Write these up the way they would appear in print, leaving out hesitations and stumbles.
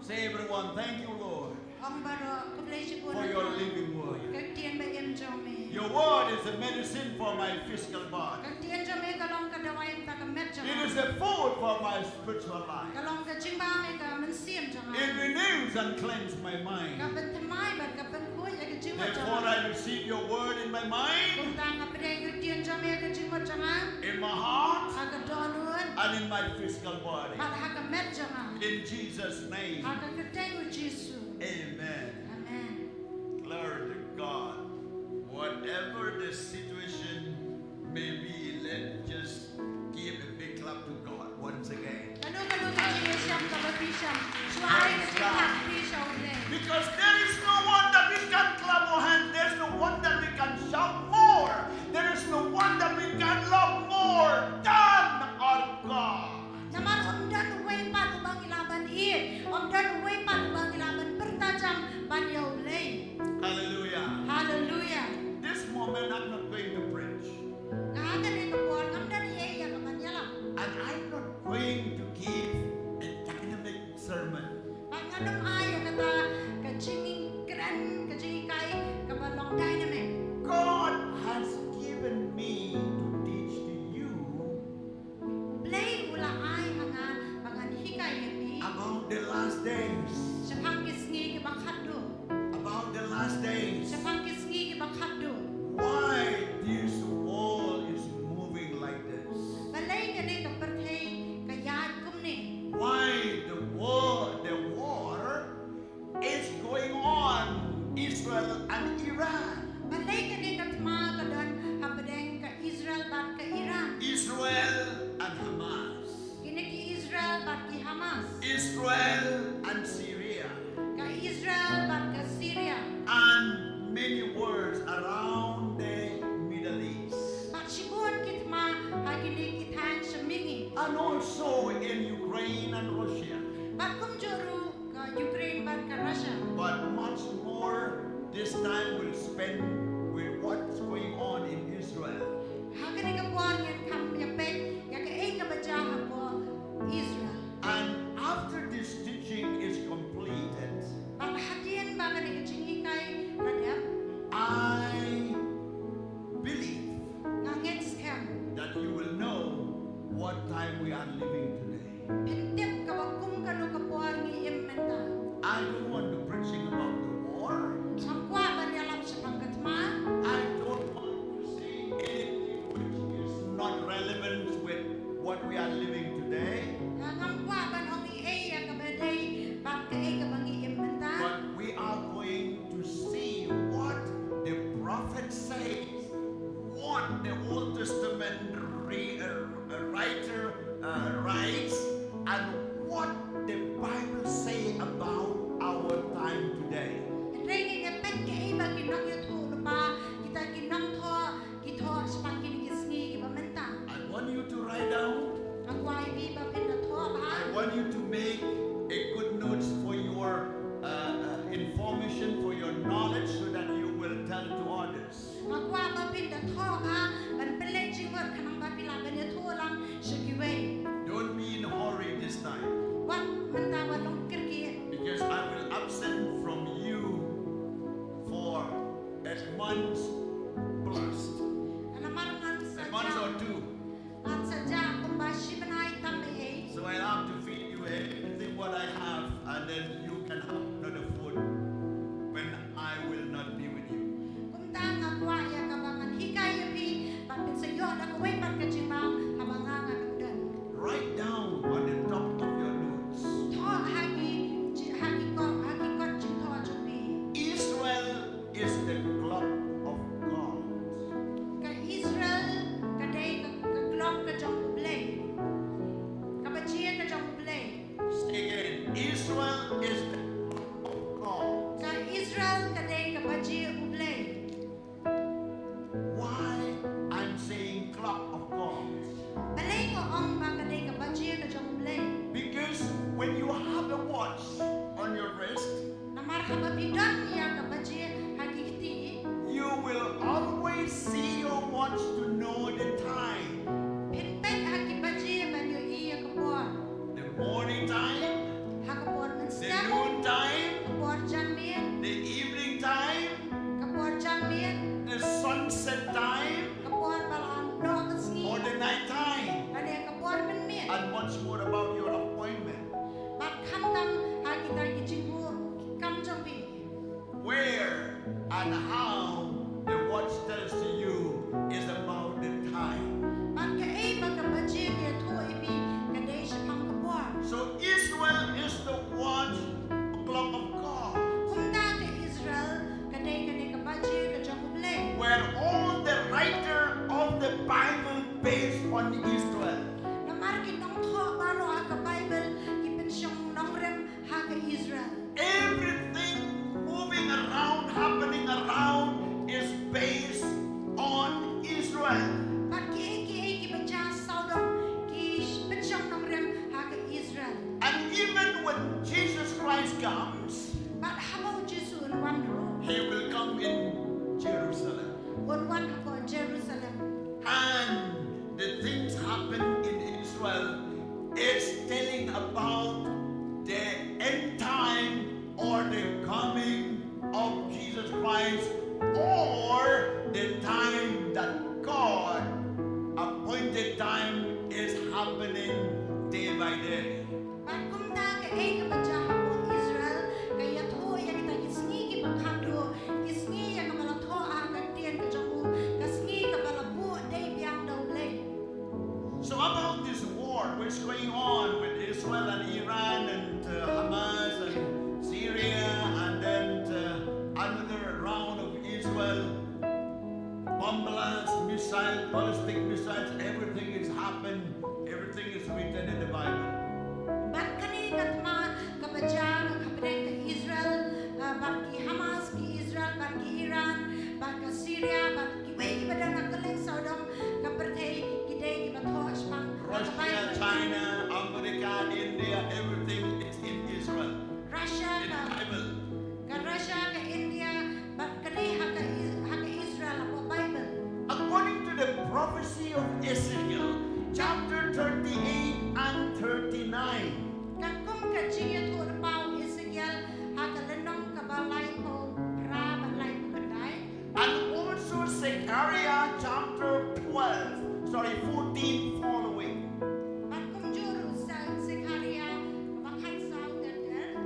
Say everyone, thank you, Lord, for your living word. Your word is a medicine for my physical body. It is a food for my spiritual life. It renews and cleanses my mind. Therefore, I receive your word in my mind, in my heart, and in my physical body. In Jesus' name. Amen. Glory to God. Whatever the situation may be, let's just give a big clap to God once again. Because there is no one that we can clap our hands. There's no one that we can shout more. There is no one that we can love more than our God. Hallelujah. Hallelujah. This moment I'm not going to preach. And I'm not going to give a dynamic sermon. God has given me to teach to you about the last days. About the last days. Why this world is moving like this? Why the war is going on, Israel and Iran. Israel and Hamas. Israel and Syria. And many words around the Middle East. And also in Ukraine and Russia. But much more this time we'll spend with what's going on in Israel. And after this teaching is completed, I believe that you will know what time we are living today. I don't want to preaching about the war. I don't want to say anything which is not relevant with what we are living today. But we are going to see what the prophet says, what the Old Testament writer writes, and what the Bible say about our time today. I want you to write down. I want you to make a good notes for your information, for your knowledge, so that you will tell to others. Don't be in a hurry this time, because I will absent from you for a month plus, a month or two. So I have to feed you everything what I have, and then you can have another food when I will not be with you. Write down on the top of your notes. Israel is the clock of Everything moving around, happening around is based on Israel. And even when Jesus Christ comes, He will come in Jerusalem. And the things happen in Israel, it's telling about the end time or the coming of Jesus Christ, or the time that God appointed time is happening day by day. So about this war which is going on with Israel and Iran and Hamas and Syria, and then another round of Israel, bomb blasts, missiles, ballistic missiles, everything is happened. Everything is written in the Bible. Russia, China, America, India, everything is in Israel. In the Bible. According to the prophecy of Ezekiel, chapter 38 and 39. And also Zechariah chapter 14 following.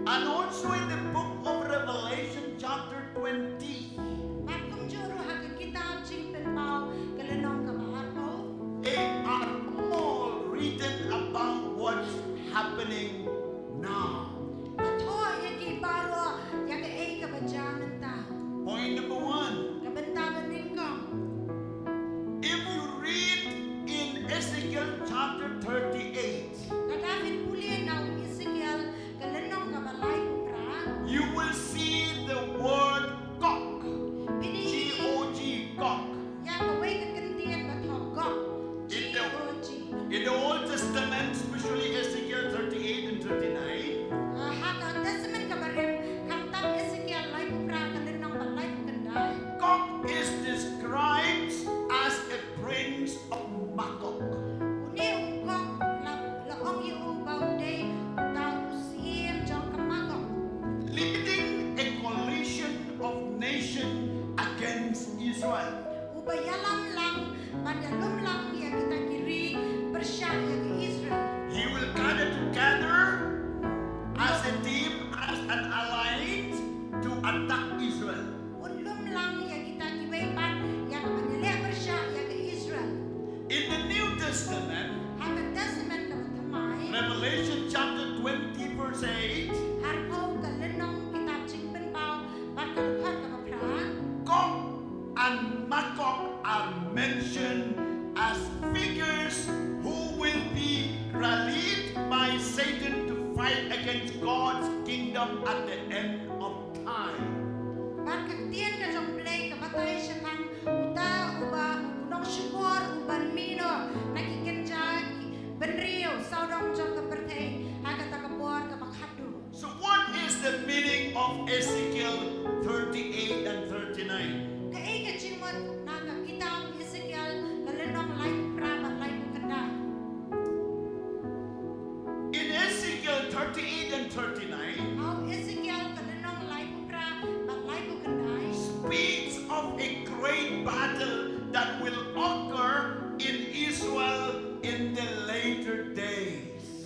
And also in the book of Revelation chapter 20. They are all written about what's happening now. Point number one. If you read in Ezekiel chapter 38, you will see the word Gog. G-O-G, Gog. In the Old Testament, especially Ezekiel 38 and 39, Gog is described as a prince of Magog. Leading a coalition of nations against Israel. He will gather together as a team, as an alliance to attack Israel. In the New Testament, Revelation chapter 20 verse 8, Gog and Magog are mentioned as figures who will be rallied by Satan to fight against God's kingdom at the end of time. So what is the meaning of Ezekiel 38 and 39? In Ezekiel 38 and 39, speaks of a great battle that will occur in Israel in the later days.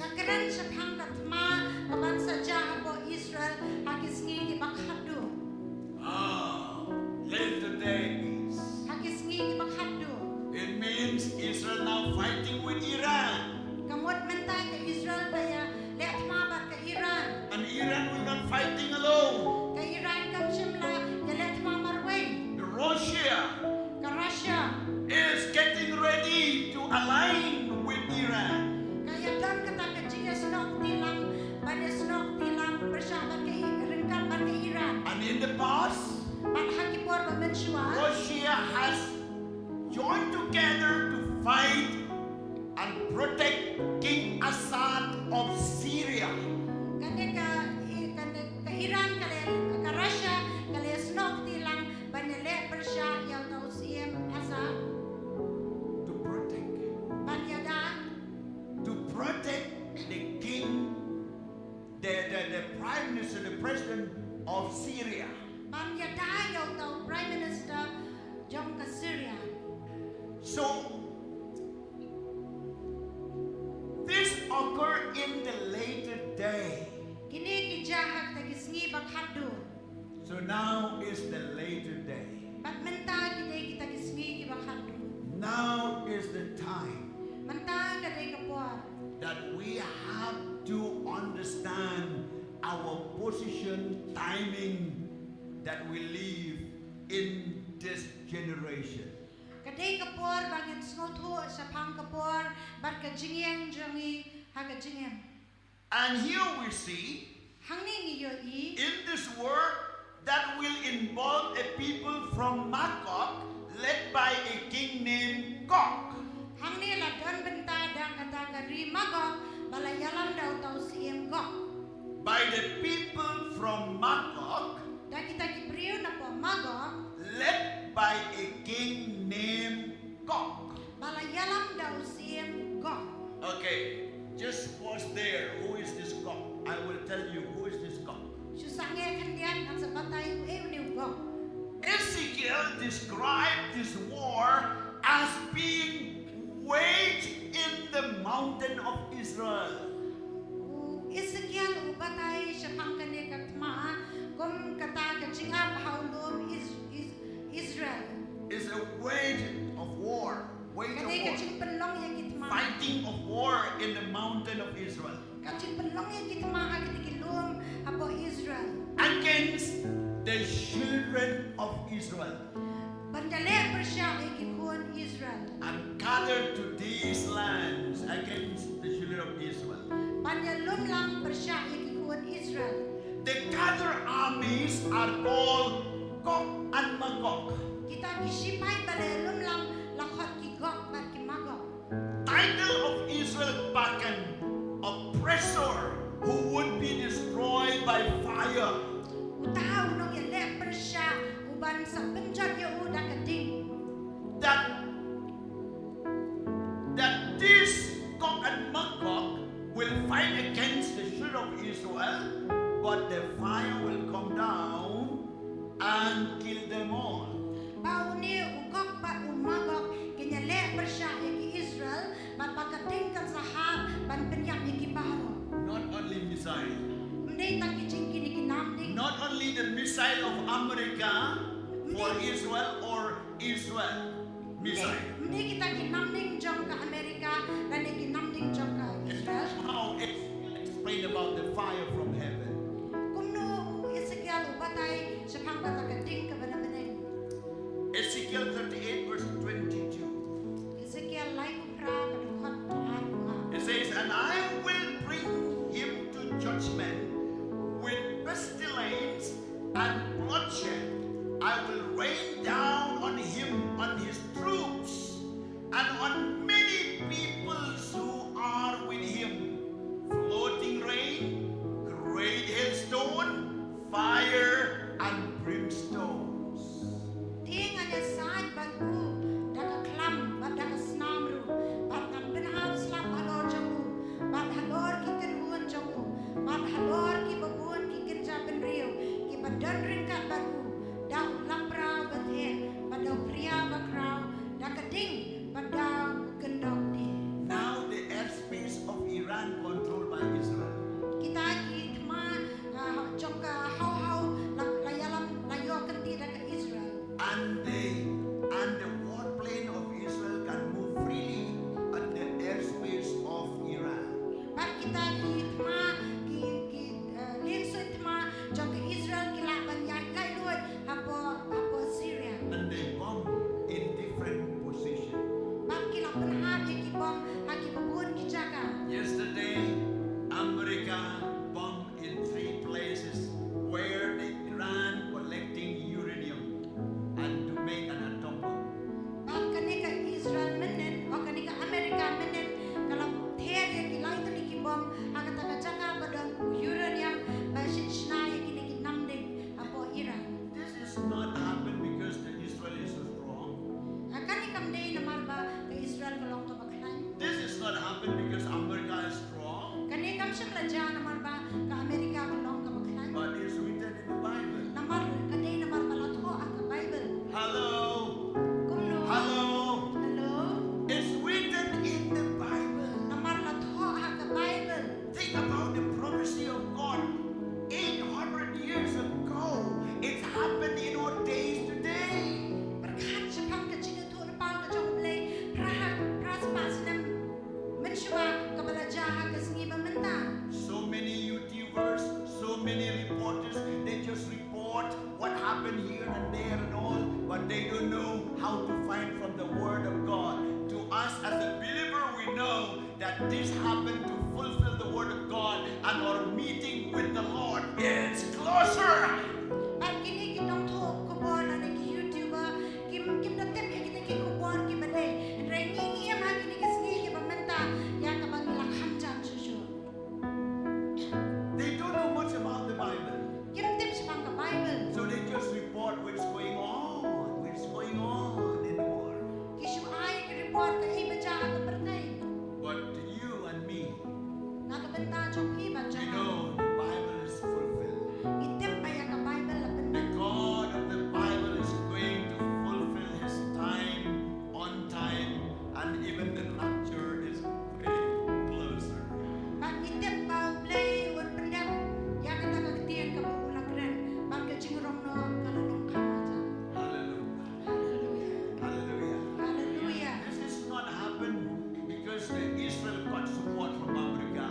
Later days. It means Israel now fighting with Iran. And Iran will not fighting alone. Russia is getting ready to align with Iran. the past, Russia has joined together to fight and protect King Assad of Syria. To protect the king, the prime minister, the president of Syria. Prime Minister Jongka Syria. So this occurred in the later day. So now is the later day. Now is the time that we have to understand our position, timing that we live in this generation. And here we see in this work that will involve a people from Magog led by a king named Gog. By the people from Magog, led by a king named Gog. Okay, just pause there. Who is this Gog? I will tell you who is this Gog. Ezekiel described this war as being waged in the mountain of Israel. It's a wage of war. Fighting of war in the mountain of Israel. Against the children of Israel. And gathered to these lands against the children of Israel. The gathered armies are called Gog and Magog. Title of Israel Bakan, oppressor who would be destroyed by fire. That this Gog and Magog will fight against the children of Israel, but the fire will come down and kill them all. Not only missile. Not only the missile of America for Israel or Israel missile. How explain about the fire from heaven? Ezekiel 38 verse 22. It says, and I will bring him to judgment with pestilence and bloodshed. I will rain down on him, on his troops, and on many peoples who are with him. Floating rain, great hailstone, fire, and brimstones. Now the airspace of Iran controlled by Israel. And the warplane of Israel can move freely at the airspace of Iran. what happened here and there and all, but they don't know how to find from the Word of God. To us as a believer, we know that this happened to fulfill the Word of God, and our meeting with the Lord is closer. They don't know much about the Bible. So they just report what's going on in the world. But you and me, we know the Bible is fulfilled. The God of the Bible is going to fulfill His time on time, and even the rapture is getting closer. Hallelujah. This is not happen because Israel got support from America.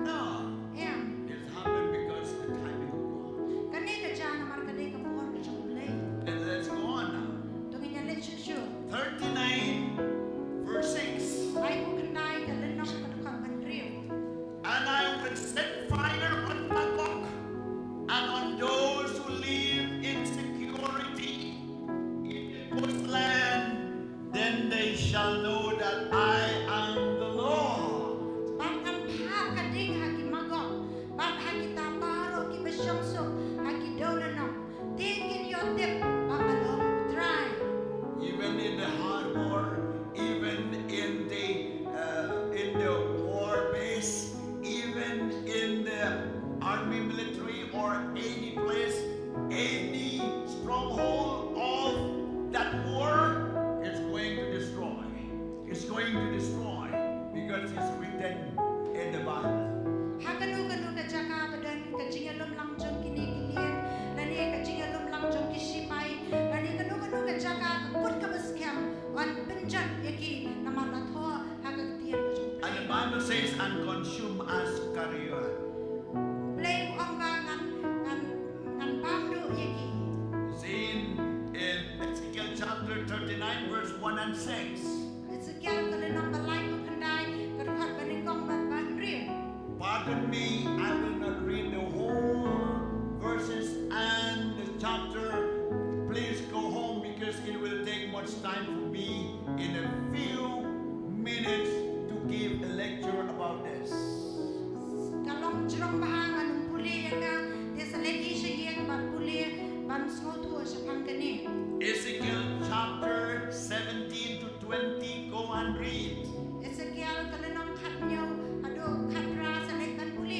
No. It happened because the timing of God. And let's go on now. 39 verse 6. And I will set fire on Magog and on those who live in security in the coastland. Then they shall know that I am the Lord. Even in the harbor, even in the war base, even in the army, military, or any place, any stronghold of that war is going to destroy. It's going to destroy because it's written in the Bible. And the Bible says, and consume us carrion. Seen in Ezekiel chapter 39 verse 1 and 6. Pardon me, I will not read the whole verses and the chapter. Please go home because it will take much time for me in a few minutes to give a lecture about this. Ezekiel chapter 17 to 20, go and read.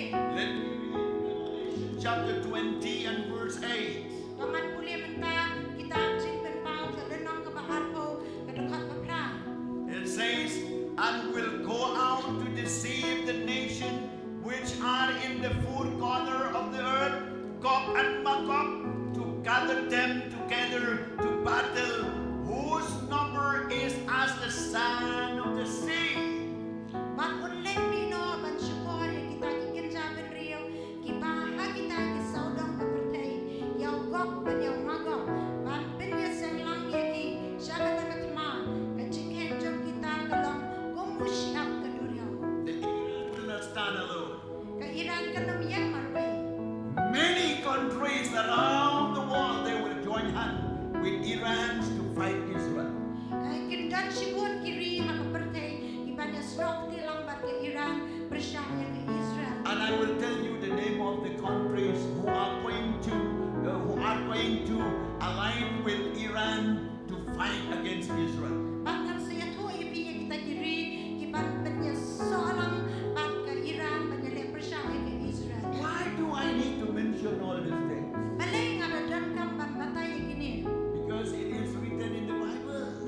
Let me read chapter 20 and verse 8. It says, and will go out to deceive the nation which are in the four corners of the earth, Gog and Magog, to gather them together to battle, whose number is as the sand of the sea. Many countries around the world, they will join hands with Iran to fight Israel. And I will tell you the name of the countries who are going to align with Iran to fight against Israel. Why do I need to mention all these things? Because it is written in the Bible.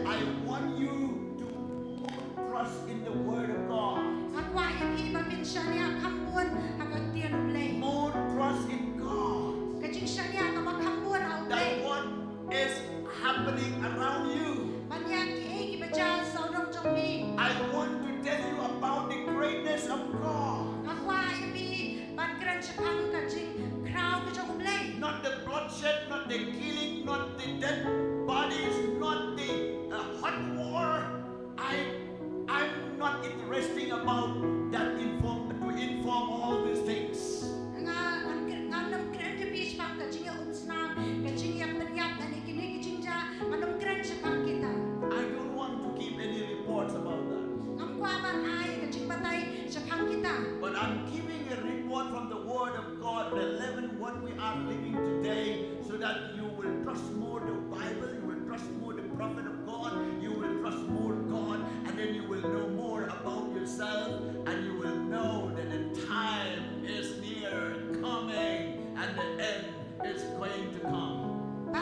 I want you to trust in the Word of God. More trust in God. That what is happening around you. I want to tell you about the greatness interesting about that to inform all these things. I don't want to keep any reports about that. But I'm giving a report from the Word of God, relevant what we are living today, so that you will trust more the Bible, you will trust more the prophet of God, you will trust more God, and then you will know more about yourself, and you will know that the time is near coming, and the end is going to come. I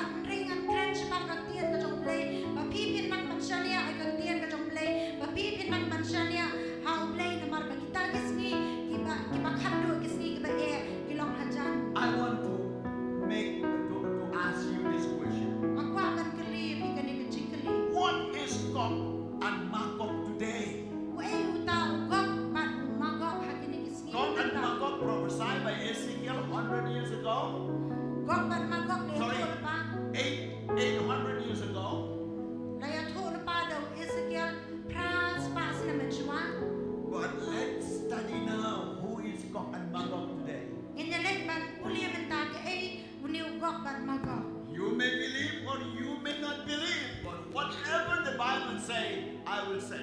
want to ask you this question. What is Gog and Magog today? Gog and Magog prophesied by Ezekiel 100 years ago. Sorry, 800 years ago. But let's study now who is Gog and Magog today. You may believe or you may not believe, but whatever the Bible says, I will say.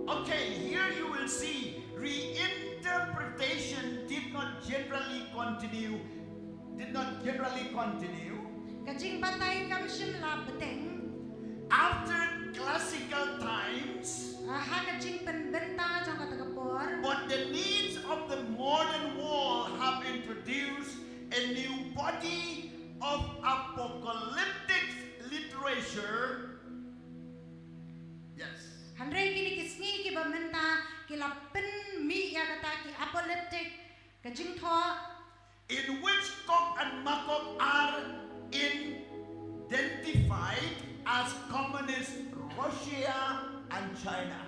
Okay, here you will see reinterpretation did not generally continue. After classical times, but the needs of the modern world have introduced a new body of apocalyptic literature. Yes. In which Gog and Magog are identified as communist Russia and China.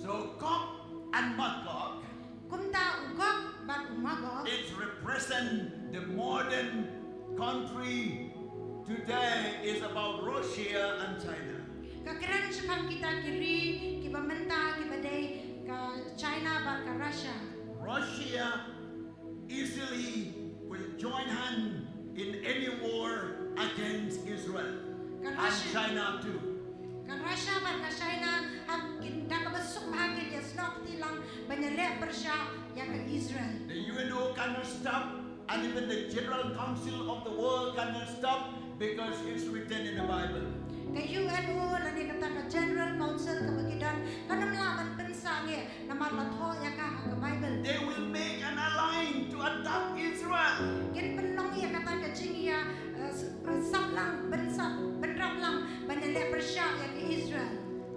So Gog and Magog, it represents the modern country today is about Russia and China. Russia easily will join hand in any war against Israel and China too. The UNO cannot stop, and even the General Council of the world cannot stop, because it's written in the Bible. They will make an alliance to attack Israel.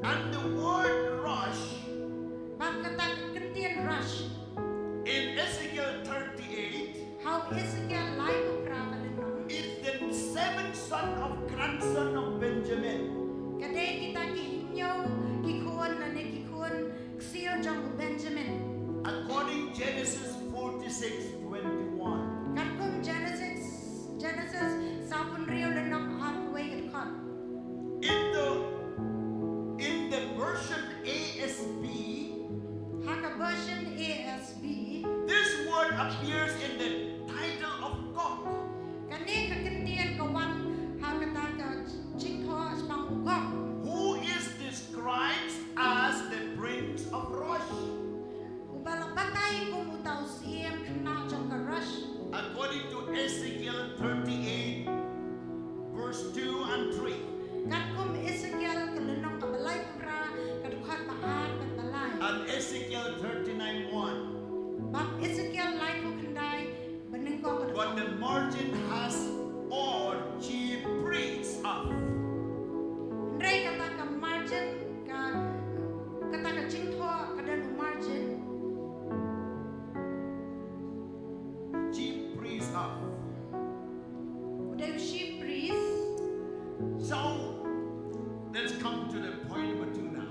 And the word rush in Ezekiel 38 is the seventh son of grandson of Benjamin. According Genesis 46:21. In the version ASB, this word appears in the title of Gog. Who is described as the prince of Rosh. According to Ezekiel 38, verse 2 and 3. And Ezekiel 39:1. But the margin has all chief priests of. Chief priests of. So let's come to the point number 2 now.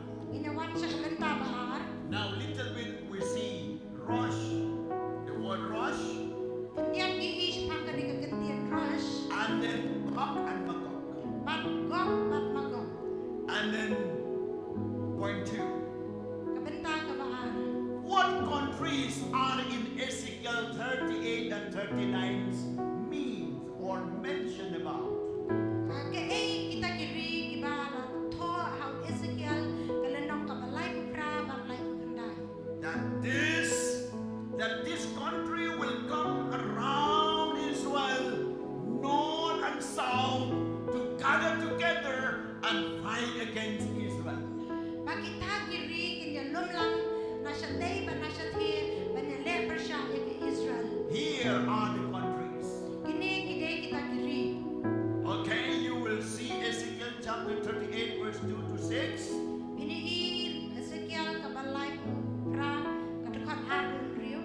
Now little bit we see Rosh. The word Rosh in Ezekiel 38 and 39 means or mention about. Kita kiri kiba la tho how Ezekiel kalenong kabalay pra balay kandai. That this country will come around Israel, north and south, to gather together and fight against Israel. Kita kiri kinya lumlang nasa day ba nasa thi ba niya leper siya Israel. Here are the countries. Kini kide kita kiri. Okay, you will see Ezekiel chapter 38 verse 2 to 6. Ini Ezekiel kabalay pra kadukhan arun riyo.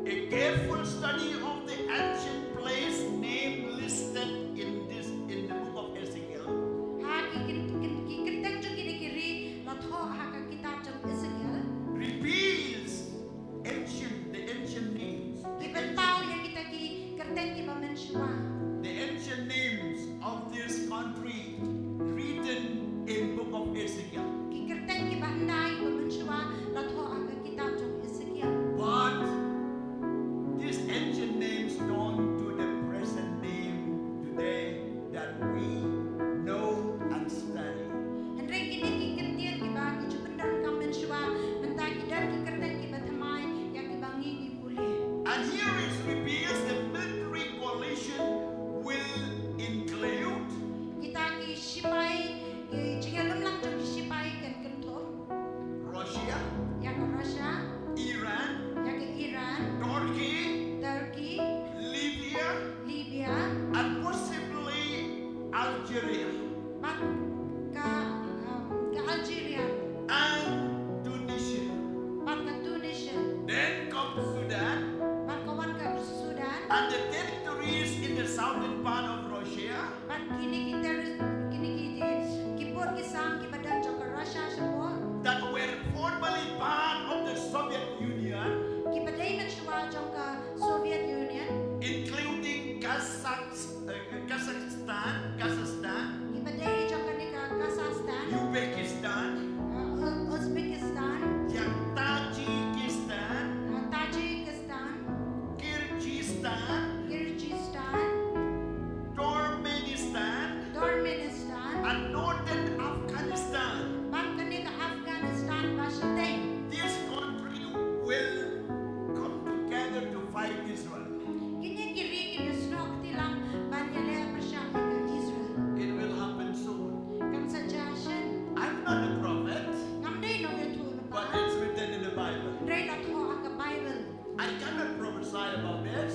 A careful study of the ancient place name listed in the book of Ezekiel reveals the ancient names. The ancient names of this country written in book of Ezekiel. But these ancient names don't do the present name today that we know and study. And here it reveals the military coalition will include Russia, Iran, Turkey, Libya, and possibly Algeria and Tunisia. Then comes Sudan and the territories in the southern part of Russia that were formerly part of the Soviet Union, including Kazakhstan, Uzbekistan, Tajikistan, Kyrgyzstan, Turkmenistan, and northern Afghanistan. These countries will come together to fight Israel. It will happen soon. I'm not a prophet, but it's written in the Bible. I cannot prophesy about this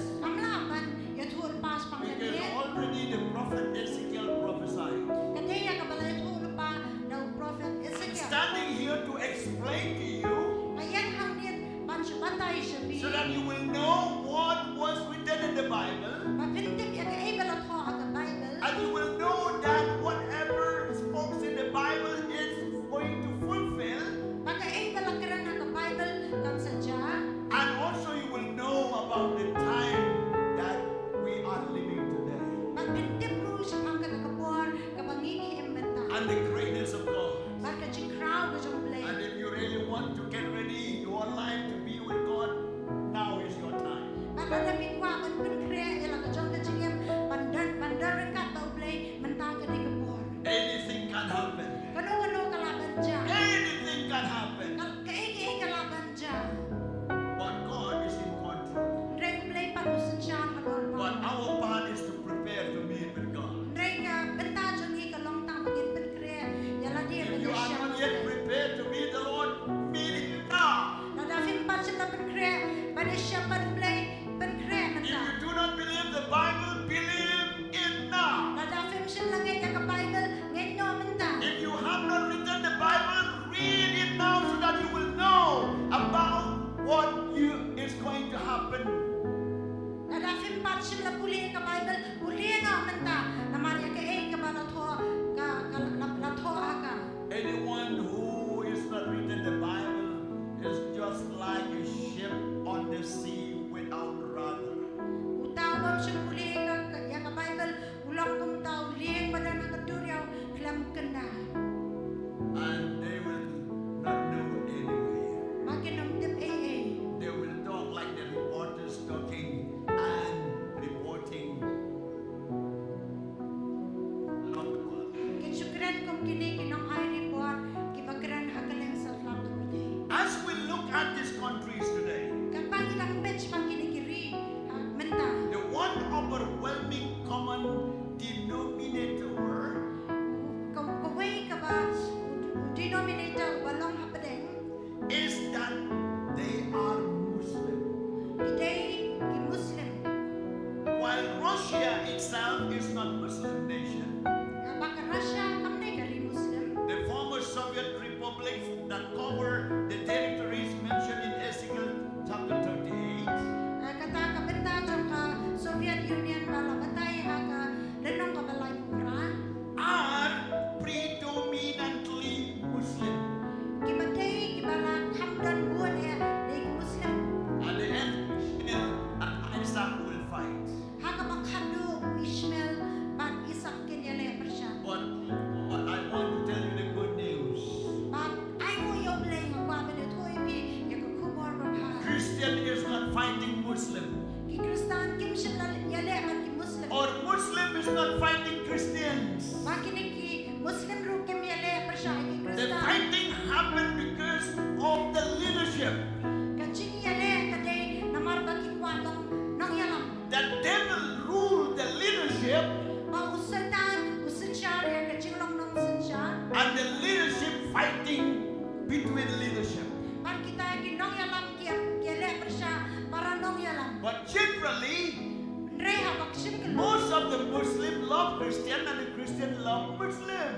because already the prophet Ezekiel prophesied. Standing here to explain to you so that you will know what was written in the Bible, and you will know that whatever spoken in the Bible is going to fulfill, and also you will know about the time that we are living today and the greatness of God. And if you really want to get ready your life to be with God, now is your time. Anything can happen. Anything can happen. But God is in control. But our part is to prepare to meet with God. If you are not yet prepared to meet the Lord, meet Him now. If you do not believe the Bible, believe it now. If you have not written the Bible, read it now so that you will know about what is going to happen. Anyone who is not reading the Bible is just like a ship on the sea without rudder. And they will not know anywhere. They will talk like the As we look at these countries today, the one overwhelming common denominator is that they are Muslim. While Russia itself is not Muslim nation, the former Soviet republics that cover the territories mentioned in Ezekiel chapter 38 are predominantly Muslim. And the end Isaac will fight. But I want to tell you the good news. Christian is not fighting Muslim. Or Muslim is not fighting Christians. The fighting happened because of the leadership. The devil ruled the leadership, and the leadership fighting between leadership. But generally, most of the Muslims love Christian and the Christian love Muslim.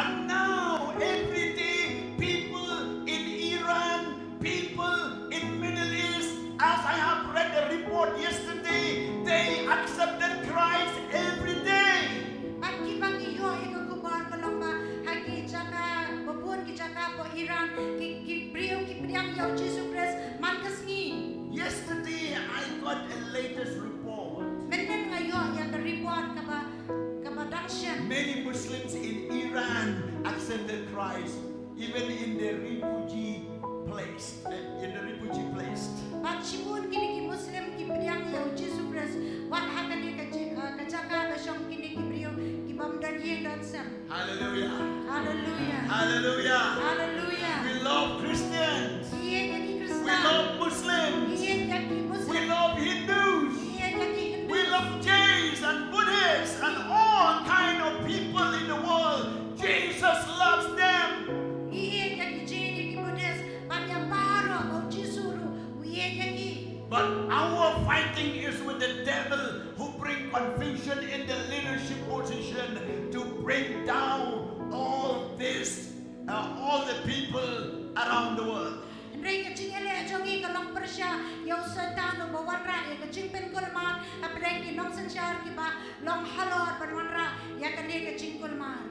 And now every day people in Iran, people in Middle East, as I have read the report yesterday, they accepted Christ every day. Yesterday I got a latest report. Many Muslims in Iran accepted Christ, even in the refugee place. Hallelujah. Hallelujah. Hallelujah. Hallelujah. We love Christians. We love Muslims. We love Hindus. We love Jains and Buddhists and all kind of people in the world. Jesus loves them. But our fighting is with the devil who bring confusion in the leadership position to bring down all this, all the people around the world.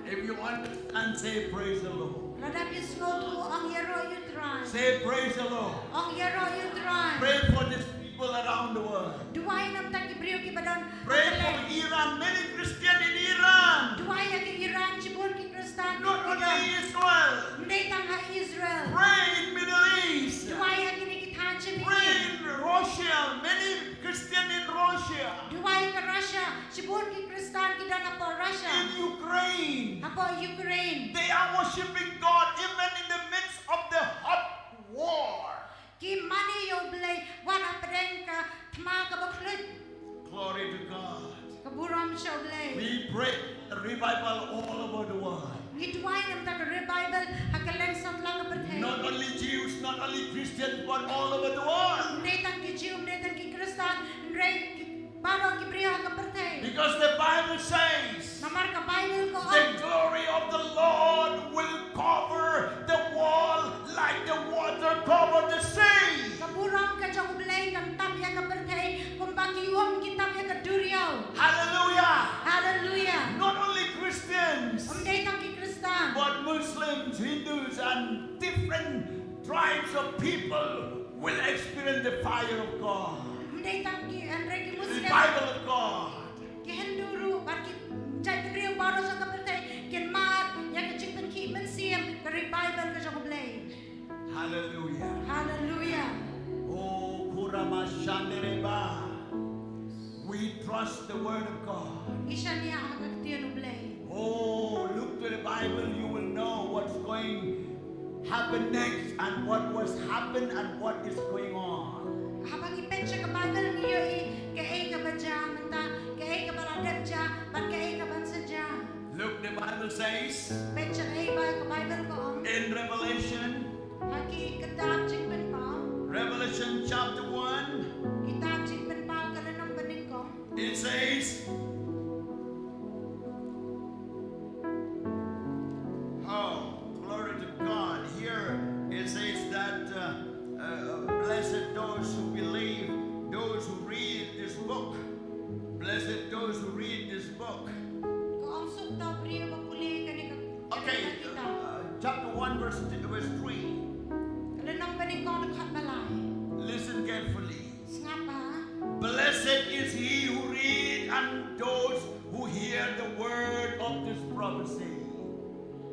If you understand, say praise the Lord. Say praise the Lord. Pray for these people around the world. Pray for Iran. Many Christians in Iran. Not only Israel. Pray in Middle East. Pray in Russia. Many Christians in Russia. In Ukraine. They are worshiping God even in the midst of the hot war. Glory to God. We pray a revival all over the world. Not only Jews, not only Christians, but all over the world. Because the Bible says the glory of the Lord will cover the wall like the water covered the sea. Hallelujah. Not only Christians, but Muslims, Hindus, and different tribes of people will experience the fire of God. The Bible of God. Hallelujah. Oh, Kurama Shandereba. We trust the word of God. Isya niya agagtiyan ublay. Oh, look to the Bible, you will know what's going to happen next and what was happened and what is going on. Habang ipensya ka Bible niyo kay ka ba dyan, kay ka ba radab dyan, ba't kay ka ba sa dyan? Look, the Bible says Pensya kay ba ka Bible ko in Revelation, haki kadab jing ben pao, Revelation chapter 1, kitab jing ben pao kalanong baning ko. it says, oh, glory to God. Here it says that blessed those who believe, those who read this book. Blessed those who read this book. Kung ang sukta priyo magpuli kani ka. Okay, chapter 1 verse 3. Kalanong baning ko naghatbalay. Listen carefully. Ngapa? Blessed is he who read and those who hear the word of this prophecy.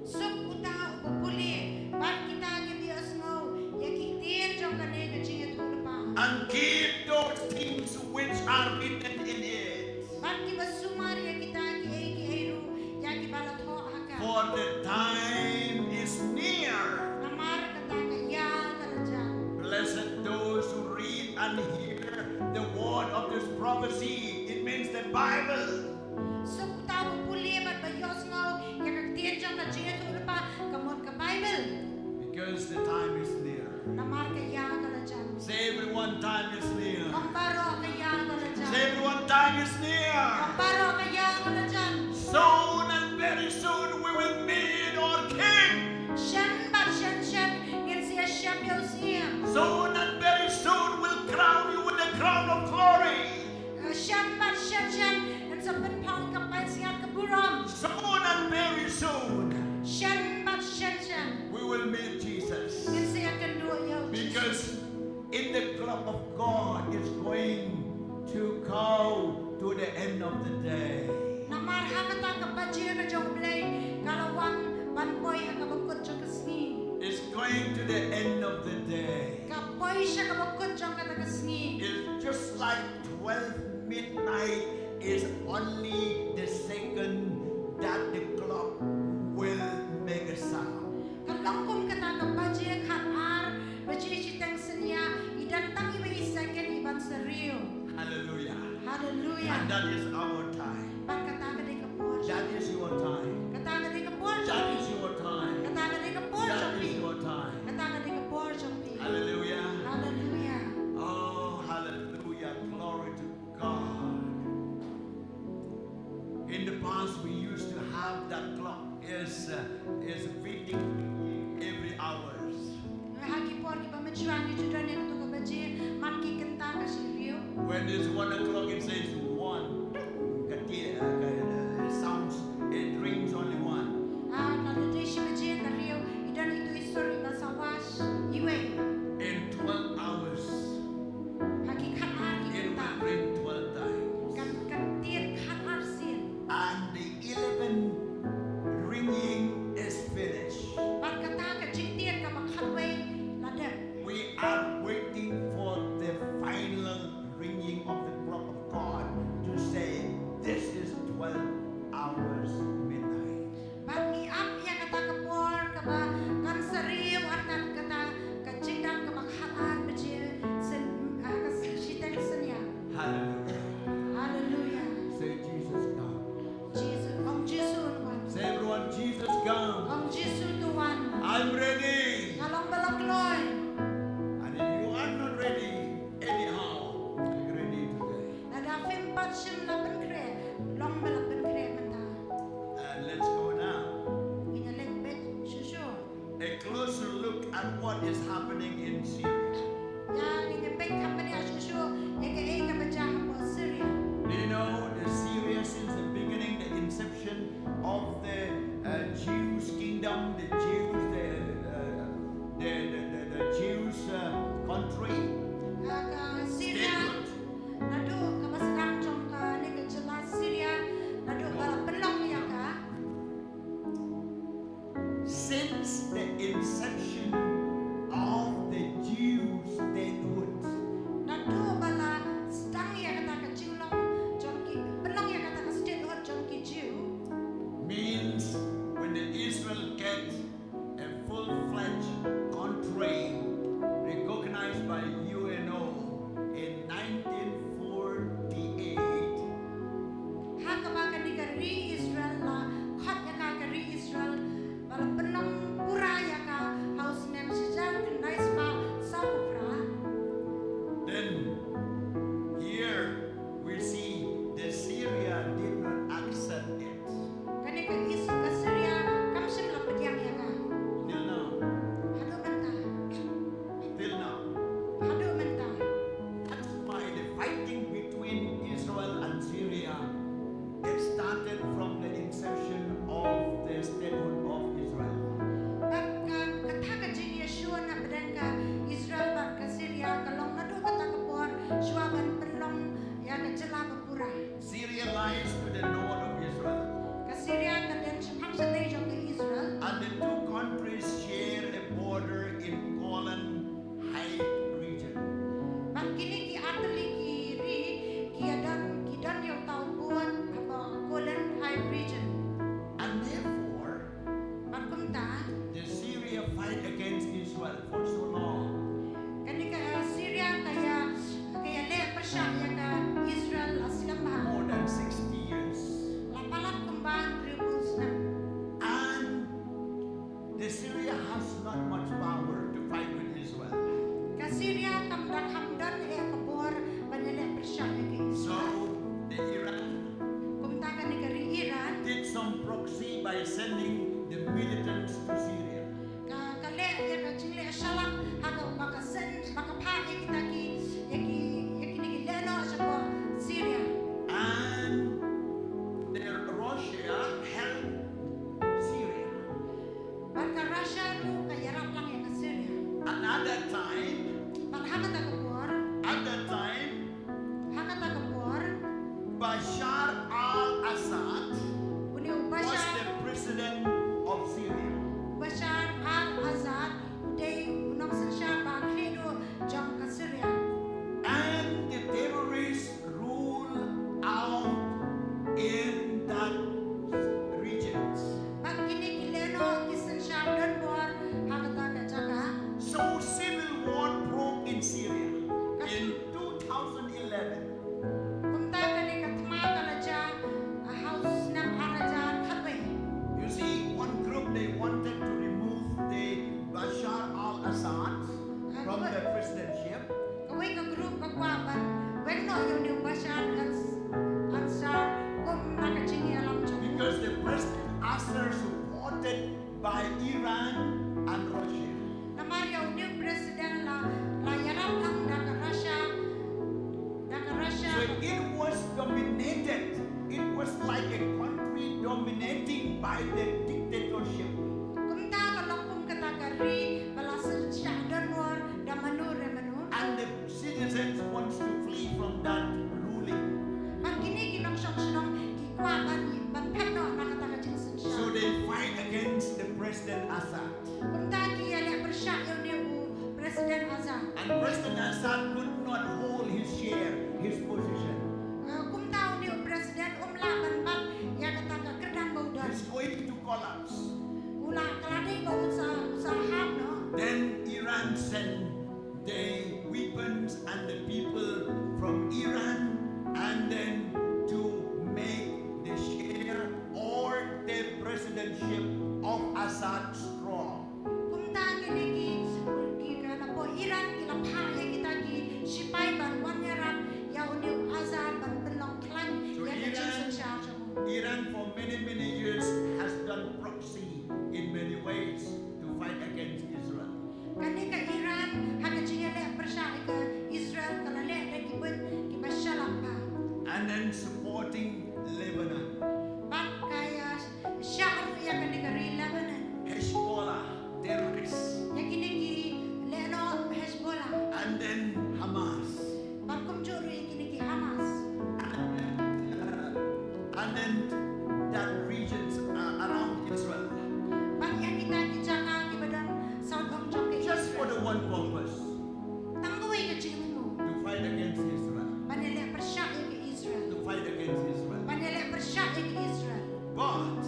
Suk uta upuli, ba't kita Diyos mo, yakiktir jong kani ka jing pa. And keep those things which are written in it. Ba't kiba sumari kita ki ru, yakibalat ho haka. For the time is near. Namar kata kaya kalajan. Blessed those who read and hear the word of this prophecy. It means the Bible. Suk uta upuli, ba't ba Diyos mo, yakiktir jong ka jing pa, kamot ka Bible. Because the time is near. Namar kaya kalajan. Say everyone, time is near. Pambaro kaya kalajan. Say everyone, time is near. Pambaro kaya kalajan. Soon and very soon we will meet our King. Shen bat shen, yin siya shem yo siya. Soon and very soon we'll crown you with the crown of glory. Shen bat shen, yin sa penpang kapay siya kaburam. Soon and very soon Shen bat shen, we will meet Jesus. yin siya kanduwa yo. Because in the clock of God is going to go to the end of the day. Namar hakata kapajir na jong blay, kalawan banpoy ang kabagkot jong kasni. It's going to the end of the day. Kapoy siya kabagkot jong katakasni. It's just like 12 midnight is only the second that the clock will make a sound. Kalangkom kata kapajir kanar, bajisitang sanya, idantang iba second iban sa rio. Hallelujah. Hallelujah. And that is our time. Pagkataga di kapor. That is your time. Kataga di kapor. That is your time. Kataga di kapor. That is your time. Kataga di kapor. Hallelujah. Hallelujah. Oh, hallelujah. Glory to God. In the past, we used to have that clock is beating every hours. Hagi por ki pamedjuan ni judan ni to kabaji man ki kenta ka si rio. When it's 1 o'clock, it says 1. It sounds, it rings only 1. Na de shi baji ka rio idan itu isori ba sawas iwe. In 12 hours, Hagi khanar ki it kenta. will ring 12 times. Kan tir khanar sin. And the 11th ringing is finished. Pat kata ka jingtir ka makhalwe ladem. We are waiting for the final ringing of the clock of God. from the presidency. Kawai ka group ka kwaban. When no yung new Bashar Assad kung nakachingi alam siya. Because the President Assad supported by Iran and Russia. Namari yung new president la yarap ang daga Russia. So it was dominated. It was like a country dominating by the dictatorship. Kung ta kalong kung katagari balasan siya danwar damanur remanur. And the citizens wants to flee from that ruling. So they fight against the President Assad. And President Assad could not hold his share, his position. He's going to collapse. Then Iran sent the weapons and the people from Iran, and then to make the share or the presidentship of Assad strong. Iran for many years has done proxy in many ways to fight against Israel. And then supporting Lebanon. Hezbollah, terrorists. And then Hamas. And then that regions around Israel. Just for the one purpose. To fight against Israel. To fight against Israel. But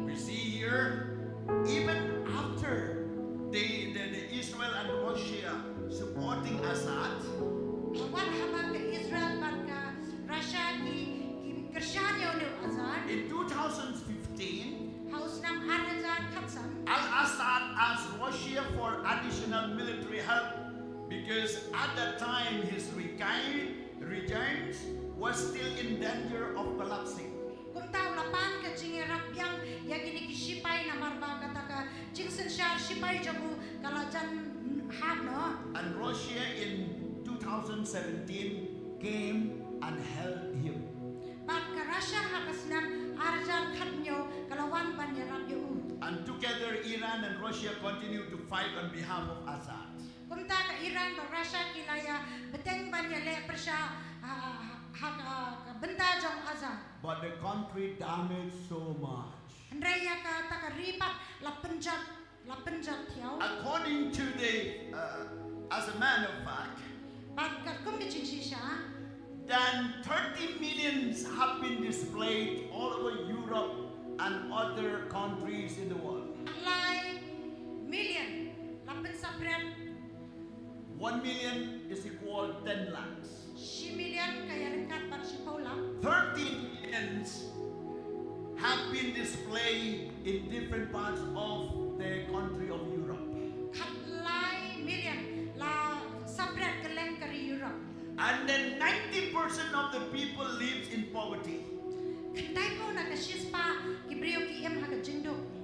we see here, even after the Israel and Russia supporting Assad, in 2015, Al-Assad asked Russia for additional military help because at that time his regime was still in danger of collapsing. And Russia in 2017 came and helped him. And together Iran and Russia continue to fight on behalf of Assad. But the country damaged so much. According to as a matter of fact, than 30 millions have been displayed all over Europe and other countries in the world. 1 million is equal 10 lakhs. 13 millions have been displayed in different parts of the country of Europe. And then 90% of the people lives in poverty.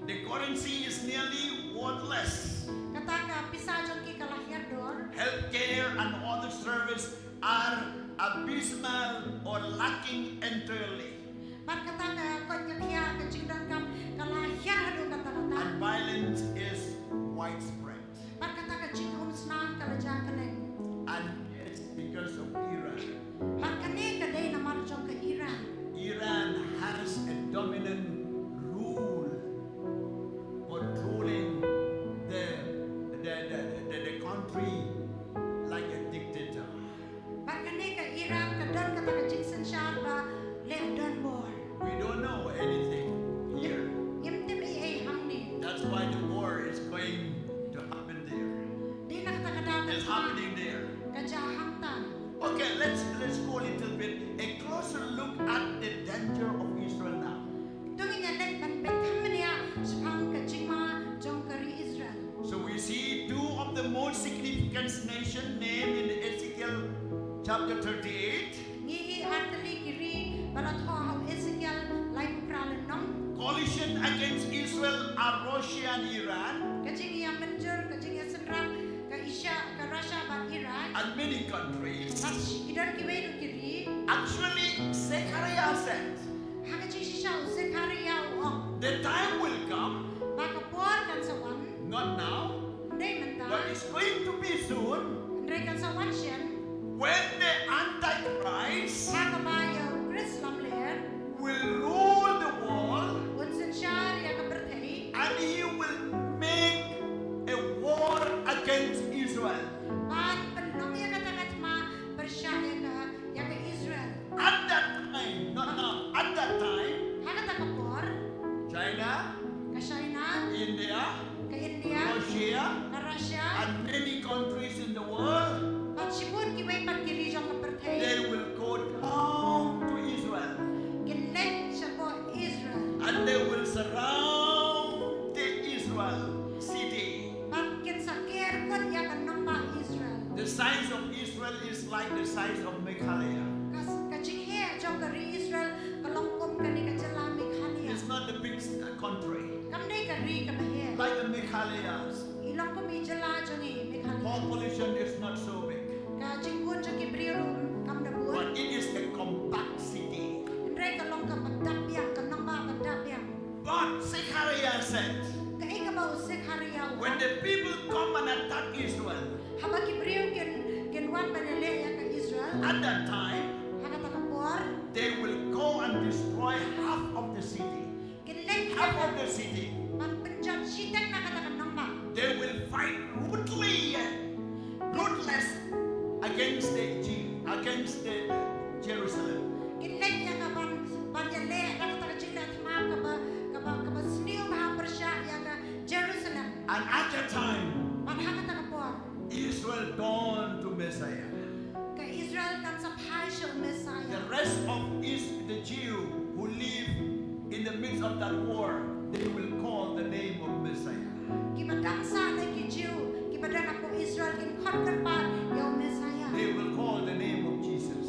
The currency is nearly worthless. Healthcare and other services are abysmal or lacking entirely. And violence is widespread. And it's because of Iran. Iran has a dominant rule controlling the country like a dictator. We don't know anything here. That's why the war is going to happen there. It's happening there. Okay, let's go a little bit, a closer look at the danger of Israel now. So we see two of the most significant significant nation named in Ezekiel chapter 38. Coalition against Israel are Russia and Iran. And many countries. Actually, Zechariah said, the time will come, not now, but it's going to be soon, when the Antichrist will rule the world, and he will make a war against Israel. At that time, not now, at that time, China, India, Russia, and many countries in the world, they will go down to Israel. And they will surround the Israel city. The size of Israel is like the size of Meghalaya. It's not the big country. Like the Meghalayas. Population is not so big. But it is a compact city. But Zechariah said, when the people come and attack Israel, at that time, they will go and destroy half of the city. Half of the city. They will fight ruthless against the Jerusalem. And at that time, Israel dawned to Messiah. The rest of the Jew who live in the midst of that war, they will call the name of Messiah. They will call the name of Jesus.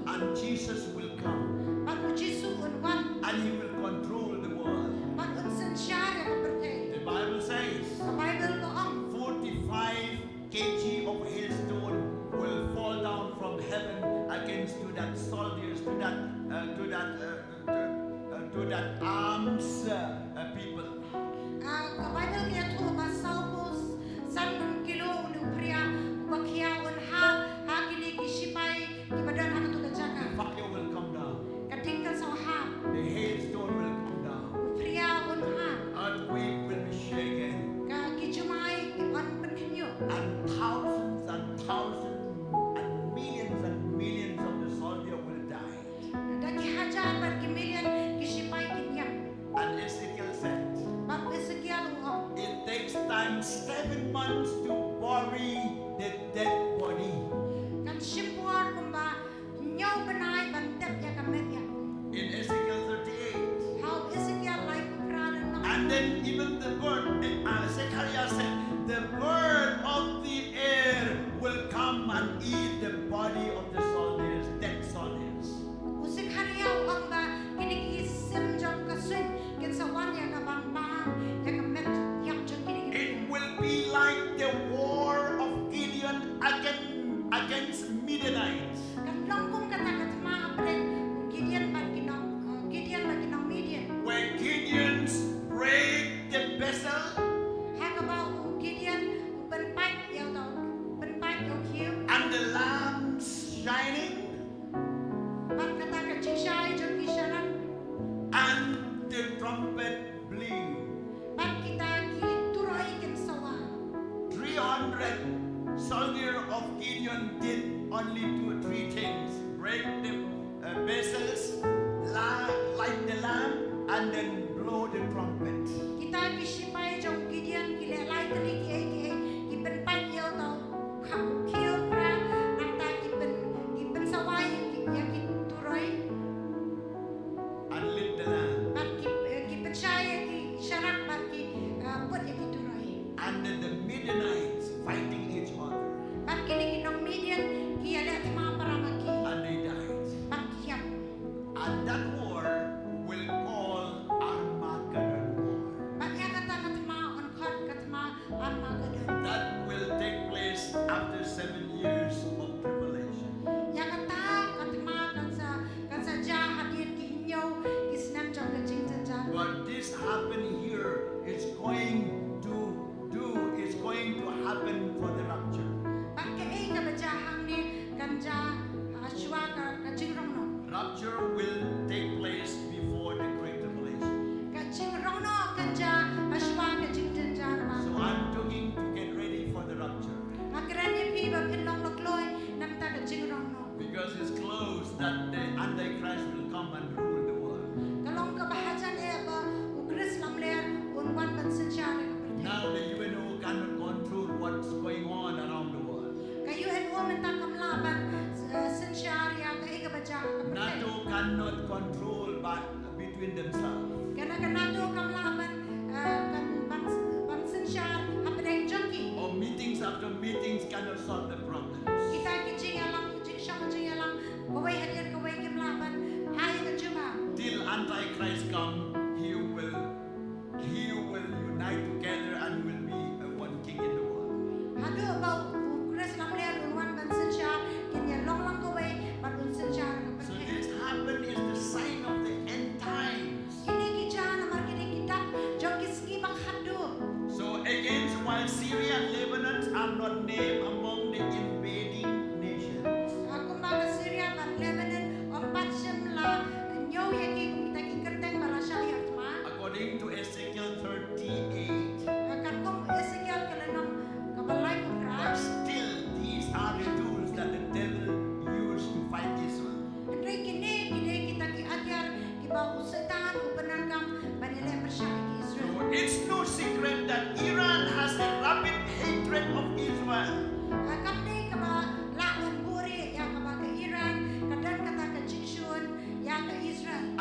And Jesus will come. And he will control the world. The Bible says 45 kg of hailstone will fall down from heaven against that soldiers, to that arms people. Fire will come down. The hailstone will come down. Earthquake will be shaken. And thousands and thousands and millions of the soldiers will die. And Ezekiel said, it takes time 7 months to bury the dead body. In Ezekiel 38. And then even the bird, Zechariah said, the bird of the air will come and eat the body of the soldiers, dead soldiers. It will be like the war of Gideon against Midianites. Where Gideons break the vessel. And the lamps shining. And the trumpet blew. 300 soldiers of Gideon did only 2-3 things: break the vessels, light the lamp, and then blow the trumpet. And lit the lamp. And then the Midianites cannot control between themselves. Or meetings after meetings cannot solve the problems. Till Antichrist comes, he will unite together and will be one king in the world. So this happened is the sign of the end times. So against while Syria and Lebanon are not named among the invading nations. According to Ezekiel 38, but still these are the tools that the devil used to fight Israel. So it's no secret that Iran has a rabid hatred of Israel.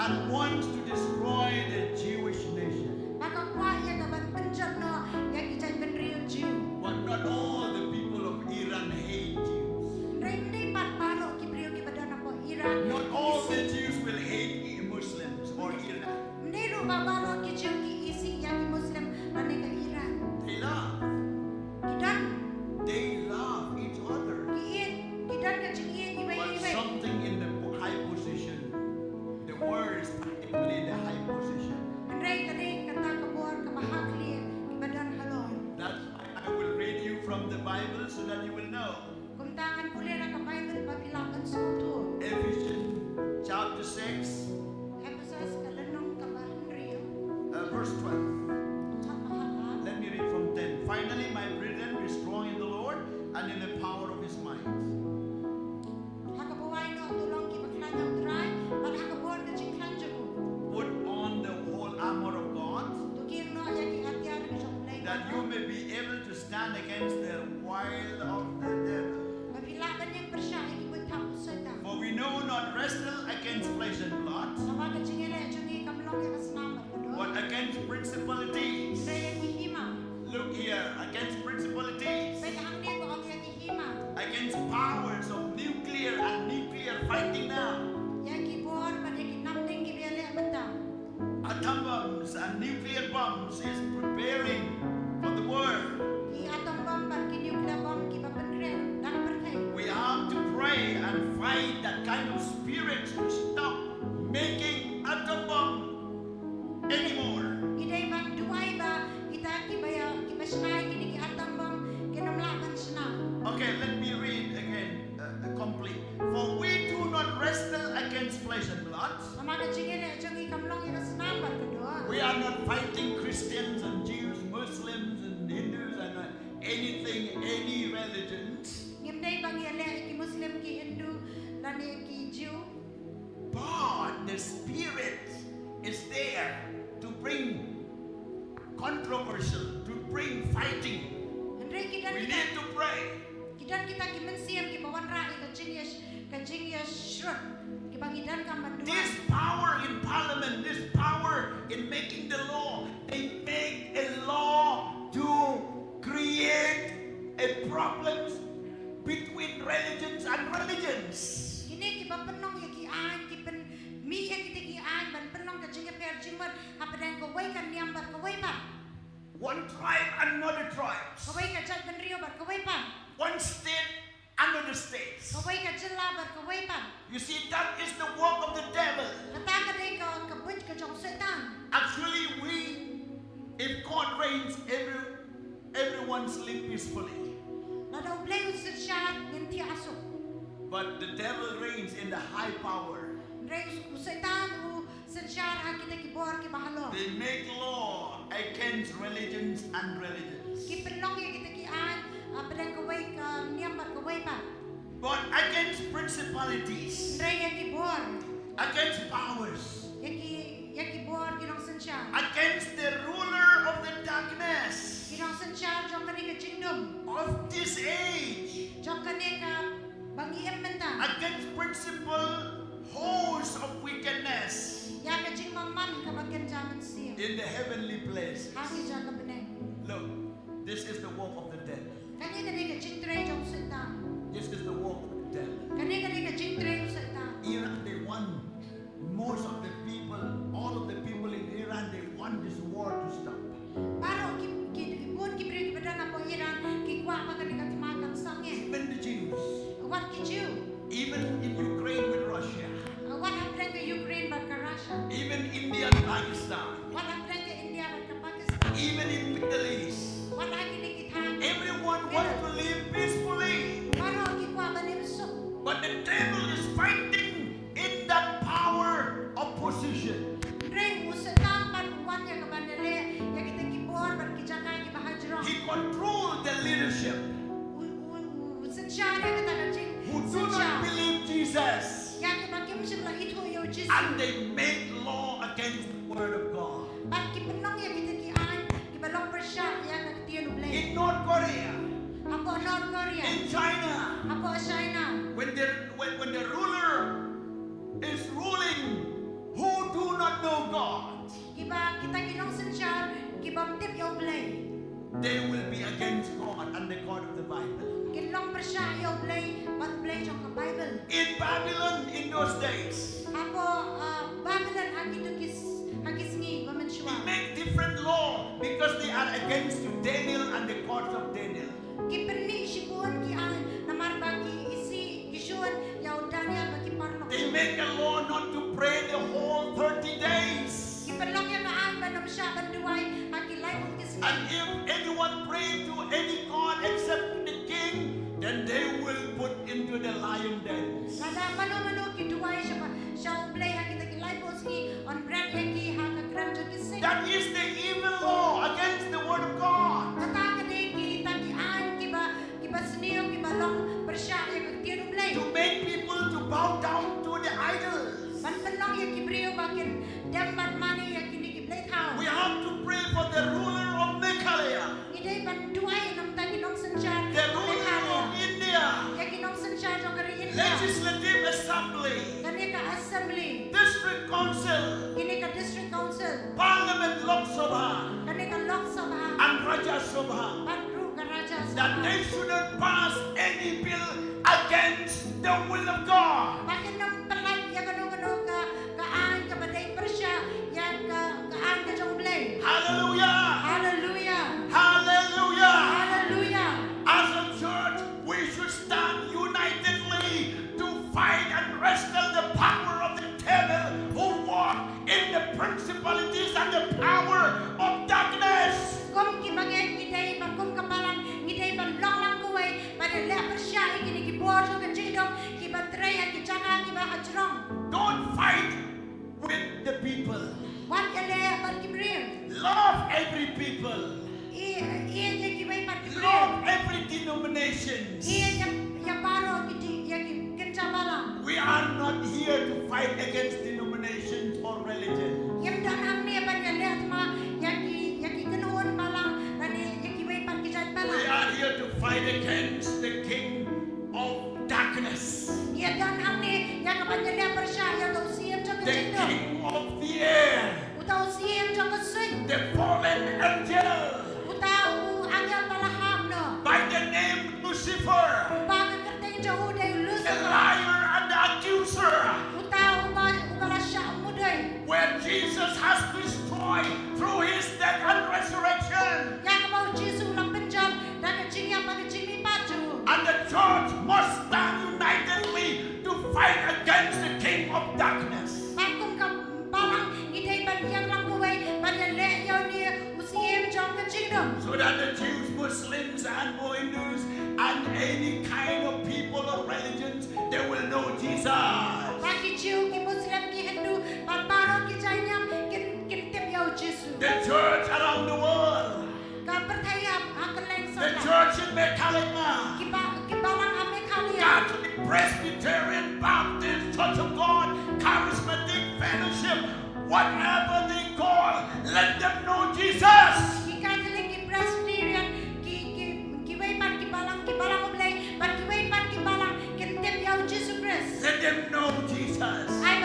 And wants to destroy the Jewish nation. But not all the people of Iran hate Jews. Not all the Jews will hate Muslims or Iran. They love each other. But something in the high position, the words particularly the high position. That's why I will read you from the Bible so that you will know. Ephesians chapter 6, verse 12. Let me read from 10. Finally, my brethren, be strong in the Lord and in the power of his might. Put on the whole armor of God, that you may be able to stand against the wile of the devil. For we know not wrestle against flesh and blood, but against principalities. Look here, against principalities, against powers of nuclear and nuclear fighting now. Atom bombs and nuclear bombs is preparing for the world. We have to pray and fight that kind of spirit to stop making atom bomb anymore. Okay, let me read again complete. For we do not wrestle against flesh and blood. We are not fighting Christians and Jews, Muslims and Hindus and anything, any religions. But the Spirit is there to bring controversial, to bring fighting. We need to pray. This power in parliament, this power in making the law, they make a law to create a problems between religions and religions. One tribe and another tribes. One state, another states. You see, that is the work of the devil. Actually, if God reigns, everyone sleep peacefully. But the devil reigns in the high power. They make law against religions and religions. But against principalities, against powers, against the ruler of the darkness of this age, against principal host of wickedness Ya ka jing maman ka bagian jaman siya. in the heavenly places. Hagi jaga beneng. Look, this is the work of the devil. Kani ka jing tray jong setan. This is the work of the devil. Kani ka jing tray jong setan. Iran, they want most of the people, all of the people in Iran, they want this war to stop. Paro buon ki beri kepada na po Iran ki kwa pa kani ka timakan sangye. Even the Jews, What ki Jew? even in Ukraine with Russia, What happened to Ukraine but ka Russia? even India and Pakistan, What happened to India but ka Pakistan? even in Middle East, What lagi ni kita? everyone wants to live peacefully. Paro ki kwa ba ni so? But the devil is fighting in that power of position. Reng usetan pan wan ya ka bandele ya kita ki bor bar ki jakai ki bahajro. He controls the leadership Sensyara kita ka jing. who do not believe Jesus, Ya ki bagi mesti lah itu yo Jesus. and they make law against the word of God. Pan ki penong ya kita ki an ki balong persya ya ka tiyan ublay. In North Korea, Apo North Korea. in China, Apo China. when the ruler is ruling who do not know God, Kiba kita kinong sensyar kiba tip yo ublay. they will be against God and the God of the Bible. Kinong persya yo ublay bat ublay jong ka Bible. In Babylon in those days, Apo Babylon hagis ni they bamenswa. make different law because they are against Daniel and the courts of Daniel. Ki permi sibuan ki an namar bagi isi gisuan ya Daniel bagi parlo. They make a law not to pray the whole 30 days. Ki perlong ya kaan banam sya banduay hagi lain kis. And if anyone pray to any god except the king, then they will put into the lion dens. Kada mano ki duay sya ublay hagi taki lain pos ki on brand ki haga gram jo ki sing. That is the evil law against the word of God. Kata kade ki taki an kiba seniyo kiba long persya ya katiyan ublay. To make people to bow down to the idols. Ban penlong ya kibriyo bakin dembat mani ya kini kiblay tau. We have to pray for the ruler of Meghalaya, Idai ban duay nam ta kinong sensyar. the ruler of India, Ya kinong sensyar jong kari India. Legislative Assembly, Kani ka assembly. District Council, Kini ka district council. Parliament Lok Sabha, Kani ka Lok Sabha. and Rajya Sabha, Patru ka Raja that Sabha. they shouldn't pass any bill against the will of God. Bakit nang palay ya gano ka kaan ka baday persya ya kaan ka jong blay. Hallelujah! Hallelujah. Hallelujah! Hallelujah. As a church, we should stand unitedly to fight and wrestle the power of the devil who walk in the principalities and the power of darkness. Kom ki bagay ngidai pan kom kapalan ngidai pan long lang kuway pada le persya ikini ki borjo ka jidong ki batray ki janga ki ba hajrong. Don't fight with the people. Wan ka le pan ki bril. Love every people. Iya ki bay pan ki bril. Love every denomination. Iya ya paro ki ya ki kencabala. We are not here to fight against denominations or religion. Yam dan ang ne pan ya le atma ya ki kenuon balang rani ya ki bay pan ki jat We bala. are here to fight against the king of darkness, Ya dan ang ne ya ka pan ya le persya ya tau siem jong ka the jidong. king of the air, Utau siem jong ka sing. the fallen angel, Utau angel balaham no. by the name Lucifer, Baga kerteng jauh dari the Lucifer. liar and the accuser, Utau ubala syak mudai. where Jesus has destroyed through his death and resurrection. Yang mau Yesus ulang penjam dan kecingnya pada cimi paju. And the church must stand unitedly to fight against the king of darkness. Pakum ka balang idai ban yang lang kuway pada le yaw ni usiem jong kecing dong. So that the Jews, Muslims, and Hindus, and any kind of people or religions, they will know Jesus. Bagi Jew ki Muslim ki Hindu pan paro ki China kin tip yaw Yesus. The church around the world, Ka percaya akan leng the sana. church in Meghalaya, Ki balang ame kalian. Catholic, Presbyterian, Baptist, Church of God, Charismatic Fellowship, whatever they call, let them know Jesus. Ki Catholic, ki Presbyterian, ki waypan, ki balang oblay, but ki waypan, ki balang, kin tip yaw Jesus Christ. Let them know Jesus. Ay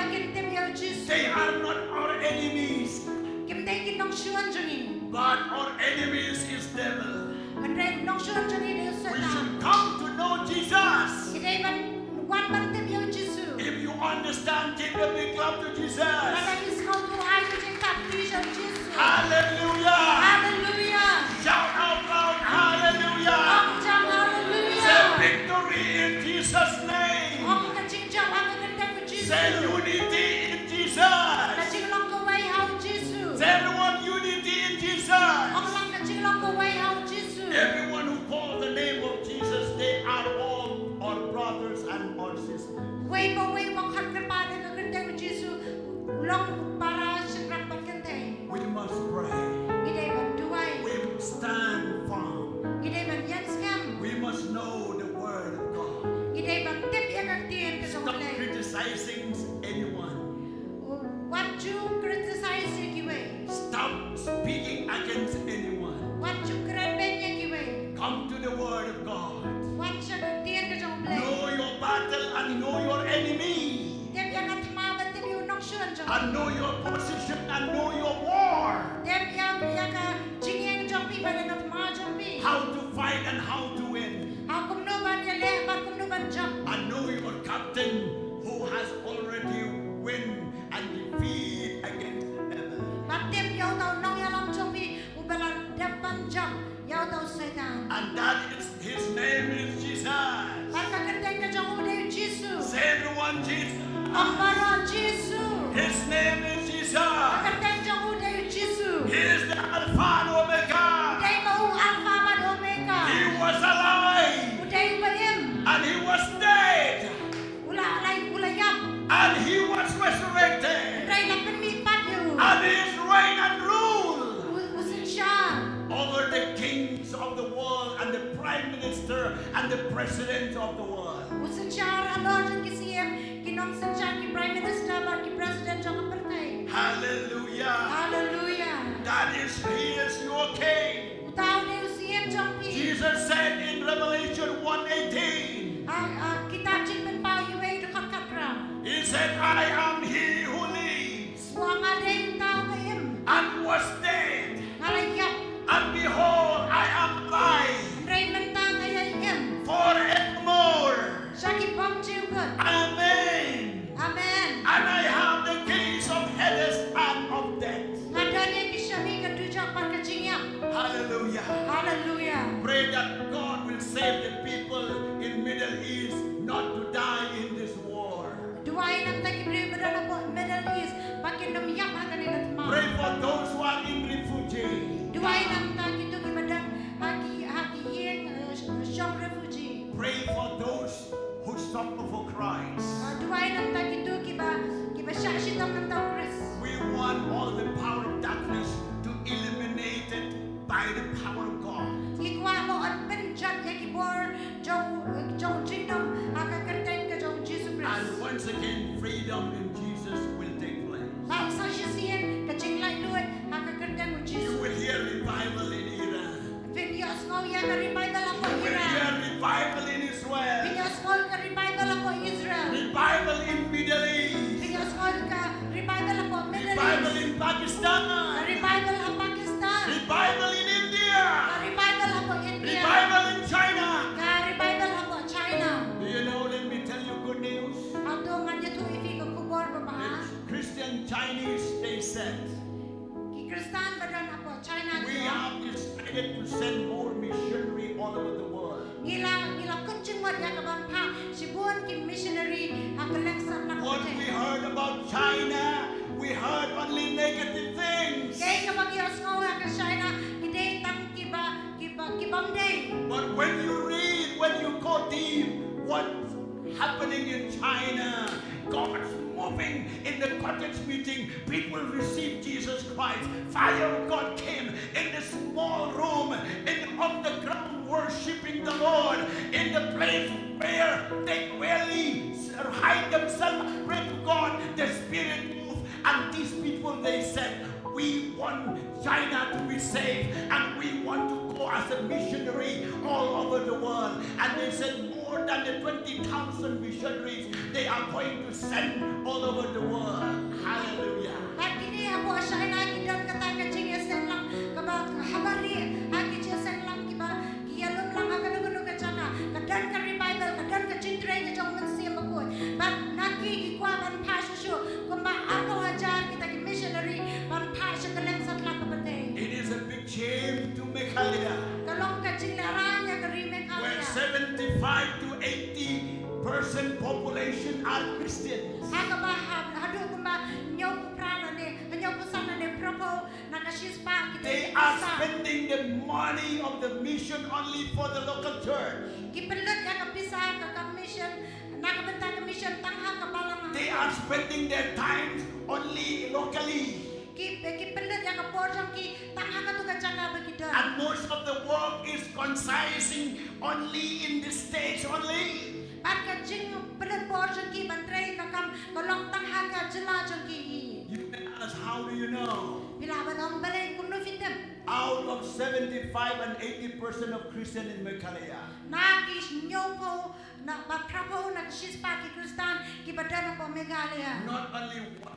reng nong shun chani de We seta. should come to know Jesus. Kita ban wan ban te biu Jesu. If you understand, give a big clap to Jesus. Kada is kau tu ai tu jeng tap tu Jesu. Hallelujah. Hallelujah. Shout out loud, hallelujah. Om jam Say hallelujah. victory in Jesus' name. Om kacing jam ang kandang ku Jesu. Say unity in Jesus. Kacing long ko wai hau Jesu. Say everyone unity in Jesus. Om lang kacing long ko wai hau Jesu. Everyone who calls the name of Jesus, they are all our brothers and our sisters. Wai bang khat kepada ke kandang ku Jesu. Long para sekrapat kandang. We must pray. Kita ban duai. We must stand firm. Kita ban yan skam. We must know the word of God. Kita ban tip yang artian ke Stop sumulai. criticizing anyone. What you criticize you way. Stop speaking against anyone. What you credit you way. Come to the word of God. What you artian ke sumulai. Know your battle and know your enemy. Tip yang at mabat tip yung nong shun jong. And know your position and know your war. Tip yang ka jingeng jong pi badan at ma jong pi. How to fight and how to win. Akum no ban ya le ban kum no ban jong. And know your captain who has already win and defeat against the devil. Bat tip yaw tau nong ya lam jong pi ubala depan jong yaw tau setan. And that is his name is Jesus. Ban ka kandang ka jong uday Jesu. Say everyone Jesus. Ampara Jesu. His name is Jesus. Kandang jong uday Jesu. He is the Alpha and Omega. Uday mau alpha man omega. He was alive Uday bayim. and he was dead Ula alay ula yam. and he was resurrected. Uday lapan mi pat yu. And his reign and rule Usin siya. over the kings of the world and the prime minister and the president of the world. Usin siya alor jang kisiyem. Kinong sin siya ki prime minister ba ki president jang apartheid. Hallelujah. Hallelujah. That is, he is your king. Utaw ni usiyem jang pi. Jesus said in Revelation 1:18, Kita jing ben pao yu ay dekat katra. he said, I am he who lives Wang aday utaw bayim. and was dead. Ngalayap. And behold, I am alive Ray mentang ayayim. forevermore. Siya ki bang jiw kat. Amen. Amen. And I have the keys of Hades and of death. Ngadanya ki siya mi kadujak pan kajingyak. Hallelujah. Hallelujah. Pray that God will save the people in Middle East not to die in this war. Duwain ang takibri berada po Middle East. Pakin namyak akan ikat ma. Pray for those who are in refugee. Duwain ang takitu kibadan haki yeng syam refugee. Pray for those who suffer for Christ. Duwain ang takitu kiba syashitam ng tao Chris. We want all the power of darkness to eliminate it by the power of God. Ikwa mo ang penjat ya kibor jong jingdom akakanteng ka jong Jesus And Christ. once again, freedom in Jesus will take place. Ang sa siyan kajinglay luwet akakanteng mo You Jesus. will hear revival in Iran. Vinyos ngo ya ka revival ako You will hear Iran. revival in Israel. Vinyos ngo ka revival ako Israel. Revival in Middle East. Vinyos ngo ka revival ako Middle Revival East. in Pakistan. Revival ako Pakistan. Revival in India. Revival ako India. Revival in China. Revival ako China. Do you know, let me tell you good news. Ato nga dito ifi ko kubor ba ba? Christian Chinese, they said, Ki Kristan badan ako China. we have decided to send more missionary all over the world. Ngila kucing mo ya kaban pa sibuan ki missionary hakaleng sa What we nakote. heard about China, we heard only negative things. Kay kapag yos ngo ya ka China ide tang kibam day. But when you read, when you go deep, what's happening in China, God's moving in the cottage meeting. People receive Jesus Christ. Fire of God came in the small room, on the ground, worshiping the Lord, in the place where they really hide themselves, pray to God. The Spirit moved, and these people, they said, we want China to be saved, and we want to go as a missionary all over the world. And they said more than the 20,000 missionaries they are going to send all over the world. Hallelujah. At kini ako China kidan kata kacing sen lang kabag habari haki sen lang kiba dan ka revival ka dan ka cintray ka jong mansia makoy ban naki ki kwa ban pasha shu kumba ako hajar kita ki missionary ban pasha ka lang satla ka bate. It is a big shame to Meghalaya, Kalong ka jinlaranya ka where remake 75 to 80% population are Christians. Haka ba hadu kumba nyaw prana ne nyaw sana ne propo nakashispa kita. They are spending the money of the mission only for the local church. Kipelut ya kapisa ka mission nakabenta ka mission tangha ka balang. They are spending their time only locally. Kipelut ya ka portion ki tangha ka tu ka jaga begitu. And most of the work is consisting only in the States only. Ka jing pelut portion ki bantrai ka kam kolong tangha ka jela jong ki. You can ask, how do you know? Bila balong balai kuno fitem. Out of 75 and 80% of Christian in Meghalaya, Na ki nyopo na batrapo na shispa ki Kristan ki badana po Meghalaya. not only one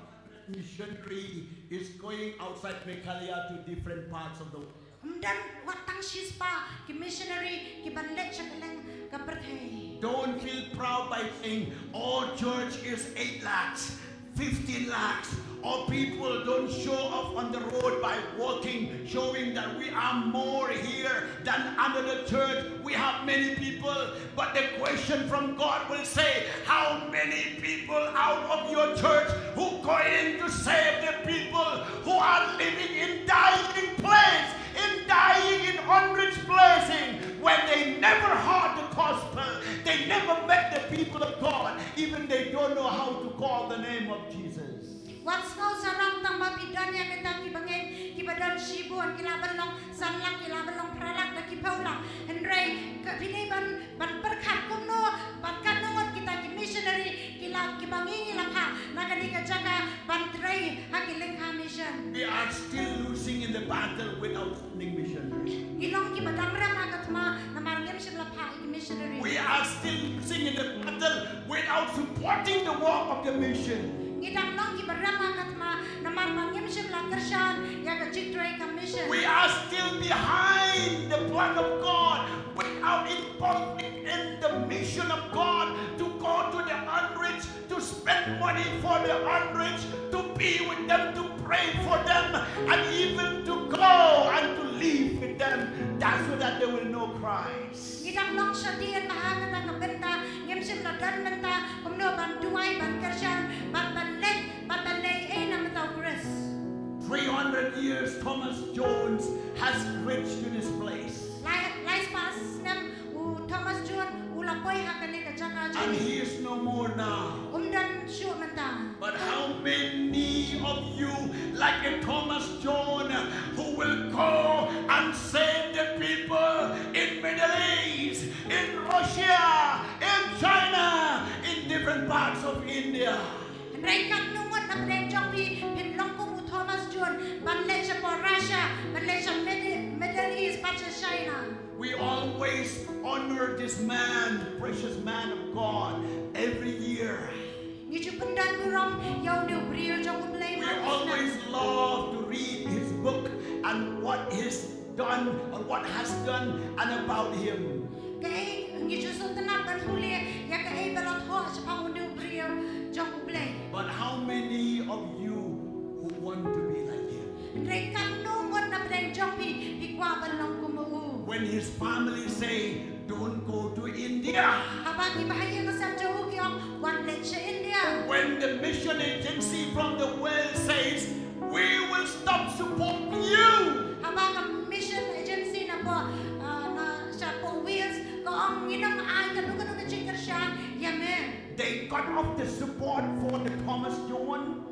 missionary is going outside Meghalaya to different parts of the world. Dan watang shispa ki missionary ki banlet sa kalang kapertay. Don't feel proud by saying, oh, church is 8 lakhs, 15 lakhs, or people don't show up on the road by walking, showing that we are more here than another church. We have many people, but the question from God will say, how many people out of your church who going to save the people who are living in dying place, in dying in unrich places, when they never heard the gospel, they never met the people of God, even they don't know how to call the name of Jesus. What's no sarang tang mabidan ya kita ki bangin ki badan sibuan ki labalong sanlang ki labalong pralak na ki paulang Henry pinay ban perkat kumno ban kanungot kita ki missionary ki bangin ilang ha nakani ka jaga ban tray hakiling ha mission. We are still losing in the battle without sending missionaries. Ilong ki badang rama katma na marangem siya lapha ki missionary. We are still losing in the battle without supporting the work of the mission. Ngidang long ki barama katma na marangem siya lakershan ya ka jitray ka mission. We are still behind the plan of God without involving in the mission of God to go to the unrich, to spend money for the unrich, to be with them, to pray for them, and even to go and to live with them. That's so that they will know Christ. Ngidang long siya diyan mahangat ang kabenta ngem siya ladan benta kumno ban duay ban kershan ban banlay na mataw Chris. 300 years Thomas Jones has reached to this place. Lais pas nem Thomas John ulapoy hakani ka jaka And he is no more now. dan syu menta. But how many of you, like a Thomas John, who will go and save the people in Middle East, in Russia, in China, in different parts of India? Rekan nungot na prejong pinlong ko Thomas John banlay siya po Russia banlay siya Middle East pa siya China. We always honor this man, precious man of God, every year. We always love to read his book and what he's done or what has done and about him. But how many of you who want to be like him? When his family say, don't go to India. When the mission agency from the world says, we will stop supporting you. They cut off the support for the Thomas John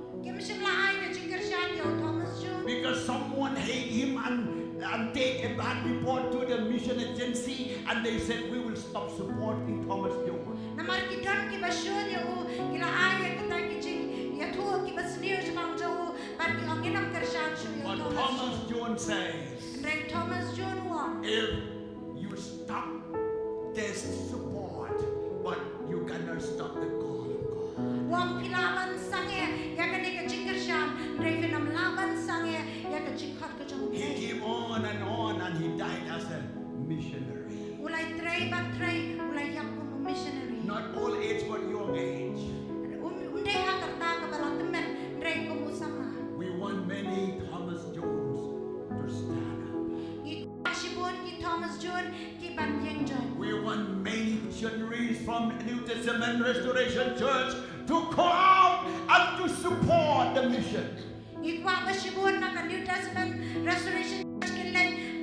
because someone hate him and take a bad report to the mission agency, and they said we will stop supporting Thomas John. But Thomas John says, if you stop this support, but you cannot stop the call of God. He came on, and he died as a missionary. missionaries from New Testament Restoration Church to go out and to support the mission. Ikwa basibun na New Testament Restoration Church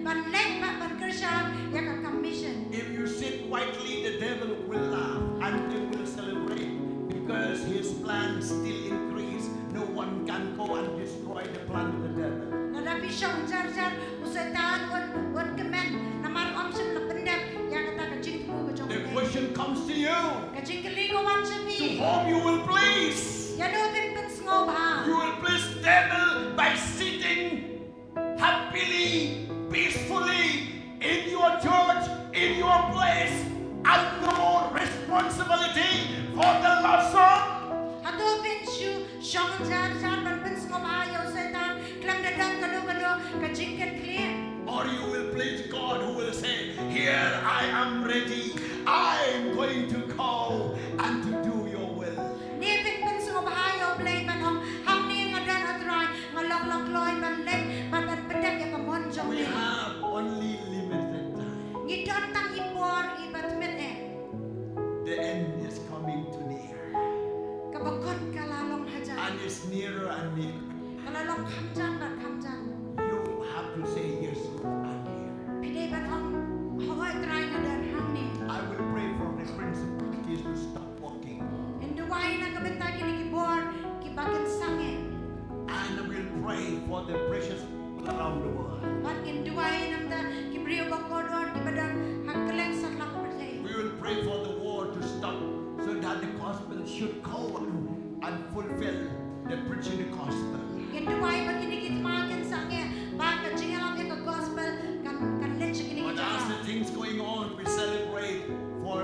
ban lek ban kerja ya ka mission. If you sit quietly, the devil will laugh and he will celebrate because his plans still increase. No one can go and destroy the plan of the devil. Nadapi siyang jar usaitan wan kemen namar omsem la pendep ya kata kajing tu kajong. The question comes to you. Kajing keligo wan To sepi. whom you will please. Ya do ken pensengoba. You will please devil by sitting happily, peacefully in your church, in your place, and no responsibility for the lost soul. Ato pensyu siyang jar ban pensengoba ya usaitan klam dadang kado kajing ken clear. Or you will please God who will say, here I am ready. I am going to go and to do your will. Ni pensengoba ya play ban hang ni ngadan atrai ngalok loy ban lek ban pendep ya kamon jong We ni. have only limited time. Ngidon tang ipor ibat met The end is coming to near. kabakot kalalong hajan. And it's nearer and nearer. Kalalong kamjan bat kamjan. You have to say, yes, Lord, I'm here. Pidei bat hawai try ngadan hang ni. I will pray for the principalities to stop walking. Induway na kabenta kini kibor kibagan sangin. And we'll pray for the precious people around the world. Bat induway namda kibriyo bakodor kibadan hagkeleng saklak bertay. We will pray for the war to stop so that the gospel should go and fulfill the preaching the gospel. Induway bat kini kitmagan sangin. Bat kajingalam ya ka gospel kan lech kini But as the kita. things going on, we celebrate for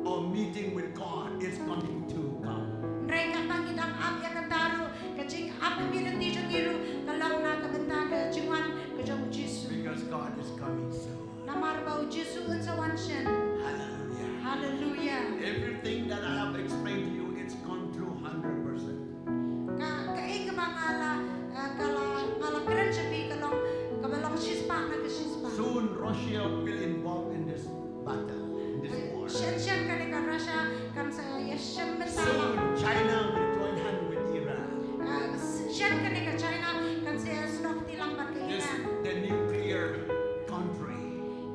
our meeting with God is coming to come. Ndray katang kitang ap ya kataru kajing ap bilang dijong iru kalong na kabenta kajingan kajong Jisu. Because God is coming soon. Namar bau Jisu unsa wanshen. Hallelujah. Hallelujah. Everything that I have explained to you, it's gone through 100%. Kaing mangala ngala keren sabi kalong kabalong sispa na kasispa. Soon Russia will involve in this battle, in this war. Shen kani kan Russia kan sa yeshem betala. Soon China will join hand with Iran. Shen kani ka China kan sa snok tilang bat This Iran. the nuclear country.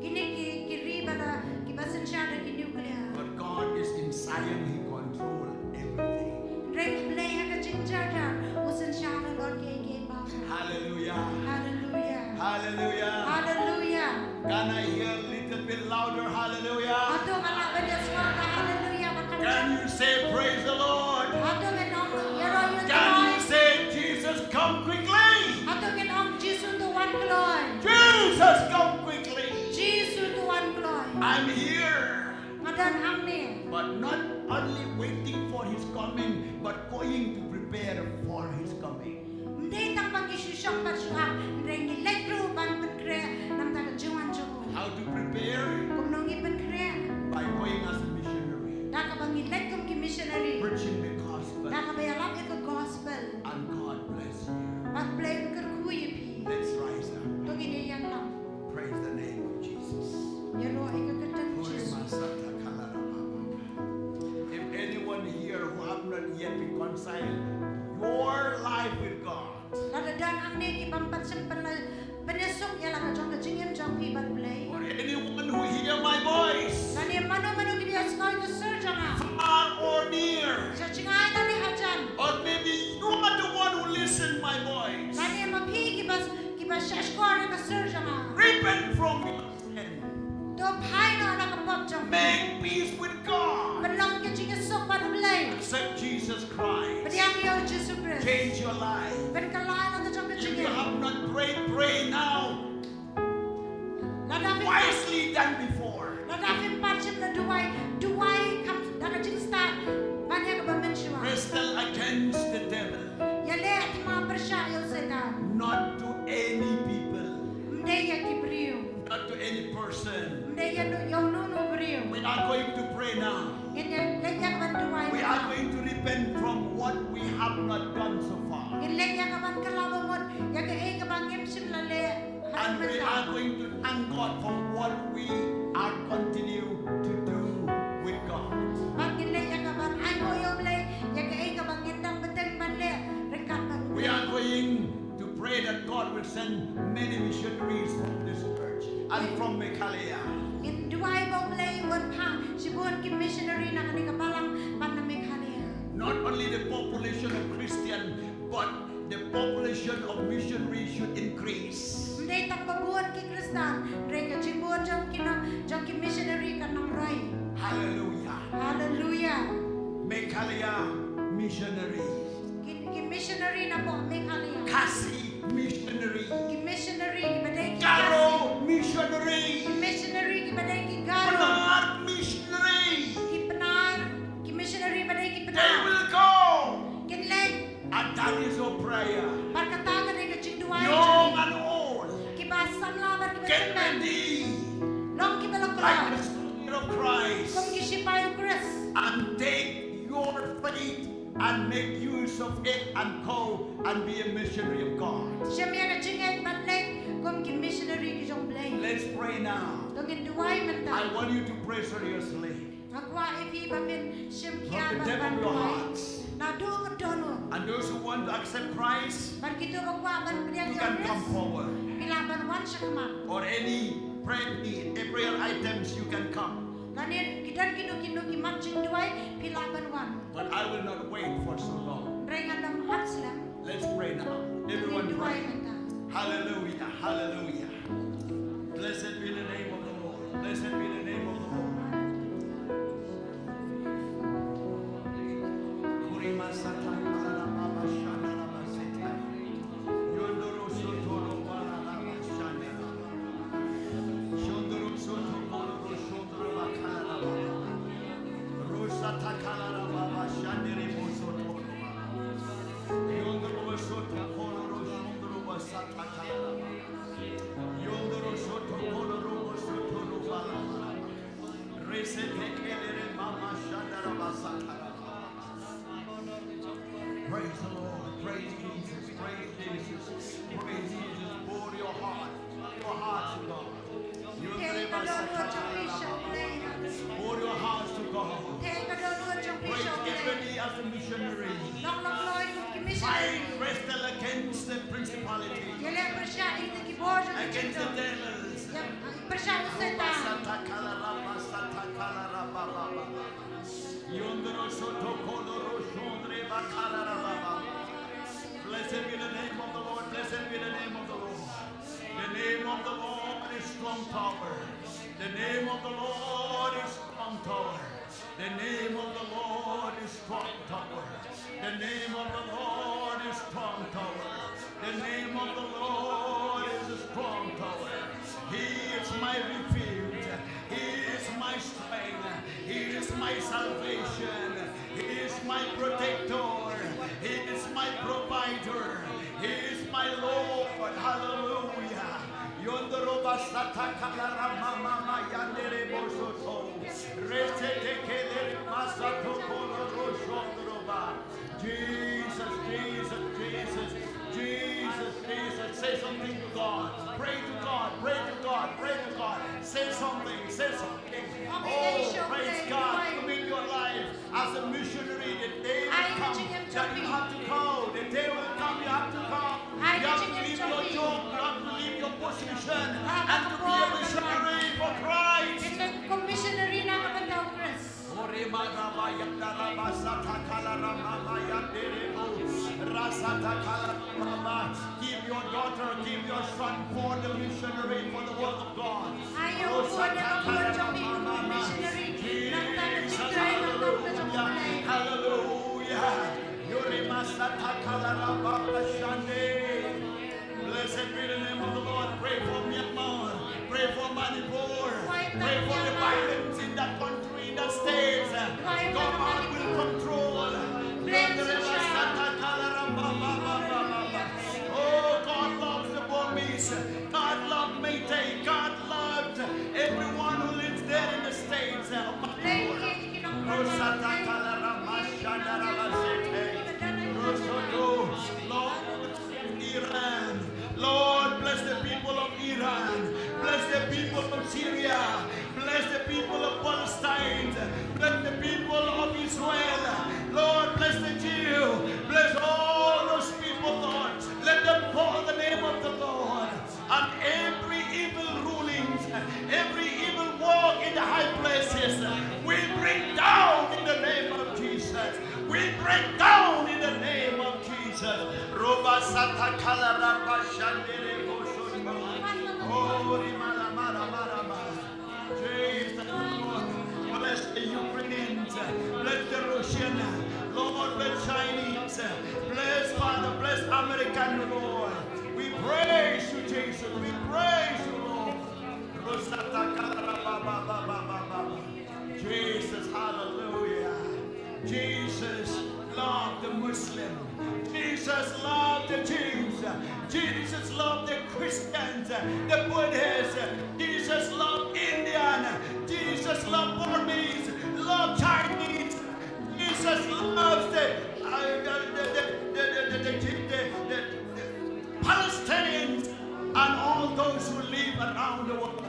Kini kiri bala kibasen siya da nuclear. But God is in Zion, He controls everything. Rek play ha ka jinjaja usen siya da Lord ke ba. Hallelujah. Hallelujah. Hallelujah. Hallelujah. Can I hear a little bit louder? Hallelujah. Ato kalaban ya suara hallelujah Can makan. you say praise the Lord? Ato genong yero Can you yero. say Jesus come quickly? Ato genong Jisu tuan kloy. Jesus come quickly. Jisu tuan kloy. I'm here. Ngadan hang ni. But not only waiting for His coming, but going to prepare for His coming. Hindi tang pag-isusyak pagsuhak. Hindi nilagro ban penkre nam taga juan joko. How to prepare? Kung nung ipenkre. By going as a missionary, Daka bang ilag kong ki missionary. preaching the gospel. Daka bayalap ito gospel. And God bless you. Pag-play ko kuya pi. Let's rise up. Ito giniyan lang. Praise the name of Jesus. Yero ay kagatan Jisu. If anyone here who have not yet reconciled your life with God, Ladadan ang ni ipampat sa panesok ya lang kajong kajingim jong pi pag-play. or anyone who hear my voice, Nani mano kibiyas ko ito sir janga. far or near, Sa chingay na ni hajan. or maybe you are the one who listen my voice, Nani maphi kibas siya skor ka sir janga. repent from your sin, Do phay na nakapop jong. make peace with God, Panlang kajing sok pag-play. accept Jesus Christ, Padiyang yaw Jesu Christ. change your life. Pagkalain na jong If you kajingim. have not prayed, pray now Ladapin wisely than before. Ladapin patsim na duway kam nakajing start. Banya ka ba mensyuan? Wrestle against the devil, Yale at mga persya yaw setan. not to any people, Hindi ya kibriyo. not to any person. Hindi ya yaw nuno briyo. We are going to pray now. Yan lenya ka ba duway? We are going to repent from what we have not done so far. Yan lenya ka ba kalabamot? Yan ka ba ngimsim lale? And we are going to thank God for what we are continue send many missionaries from this church and from Meghalaya. In Dubai Boblay one pa, Shibun ki missionary na kani kabalang pan na Meghalaya. Not only the population of Christian, but the population of missionaries should increase. Hindi takbabuan ki Kristan, dre ka Shibun jong ki missionary ka nang roy. Hallelujah. Hallelujah. Meghalaya missionary. Ki missionary na po Meghalaya. Kasi missionary. Ki missionary ki baday ki Garo missionary. Ki missionary ki baday ki Garo. Penar missionary. Ki Penar ki missionary baday ki They Penar. will go. Kinleg And that is our prayer. Parkataga na ka Dubai. Young and old. Ki basam labar ki Get baday. ready. Long ki balok Like balok. the Spirit of Christ. Kung ki sipayo Chris. And take your faith and make use of it and go and be a missionary of God. Siya miya na chingay batleg kung ki missionary ki jong blay. Let's pray now. Kung in Dubai man I ta. want you to pray seriously. Magwa ipi babin siyam From kiya the depth of your Dubai. hearts. Na doon dono. And those who want to accept Christ, Bar kito magwa ban priya you can come Chris. forward. Pilaban wan siya kama. Or any prayer items, you can come. Lanin kidan kino ki matching Dubai pilaban wan. But I will not wait for so long. Rengan dam hatslam. Let's pray now. Everyone Dubai pray. man ta. Hallelujah. Hallelujah. Blessed be the name of the Lord. Blessed be the name of the Lord. Praise the Lord. Praise Jesus. Praise Jesus. Praise Jesus. Pour your heart to God. Kaya ka doon jong bishop blay. Pour your hearts to God. Kaya ka doon jong Praise bishop get blay. ready as a missionary. Long loy kung ki missionary. Fight, wrestle against the principality, Yele persya ito ki bojo ki against the chito. devils. Persya useta. Blessed be the name of the Lord. Blessed be the name of the Lord. The name of the Lord is strong tower. The name of the Lord is strong tower. The name of the Lord is strong tower. The name of the Lord is strong tower. The name of the Lord is a strong tower. He is my refuge. He is my strength. He is my salvation. He is my protector. He is my provider. He is my Lord. Hallelujah. Yondoroba satakala mama yandere bosoto. Resetekele masato koloro shondroba. Jesus, Jesus, Jesus, Jesus, Jesus. Say something to God. Pray to God. Pray to God. Pray to God. Say something. Say something. Oh, praise God. Commit your life as a missionary. The day will come that you have to go. The day will come you have to come. You have to leave your job. You have to leave your position and to be a missionary for Christ. Kung missionary na kapataw Chris. Give your daughter, give your son for the missionary, for the work of God. Ayaw po niya mabuhat sa mga missionary. Hallelujah. Hallelujah. Blessed be the name of the Lord. Pray for Myanmar. Pray for Manipur. Pray for the violence in that country, in that states. God will control. Oh, God loves the Burmese. God loves Meitei. God loves everyone who lives there in the states. Jesus, Lord, bless the Ukrainians, bless the Russian, Lord, bless Chinese, bless Father, bless American, Lord. We praise you, Jesus. We praise you, Lord. Jesus, hallelujah. Jesus loved the Muslim. Jesus loved the Jews. Jesus loved the Christians, the Buddhists. Jesus loved Indian. Jesus loved Burmese. Loved Chinese. Jesus loves the Palestinians and all those who live around the world.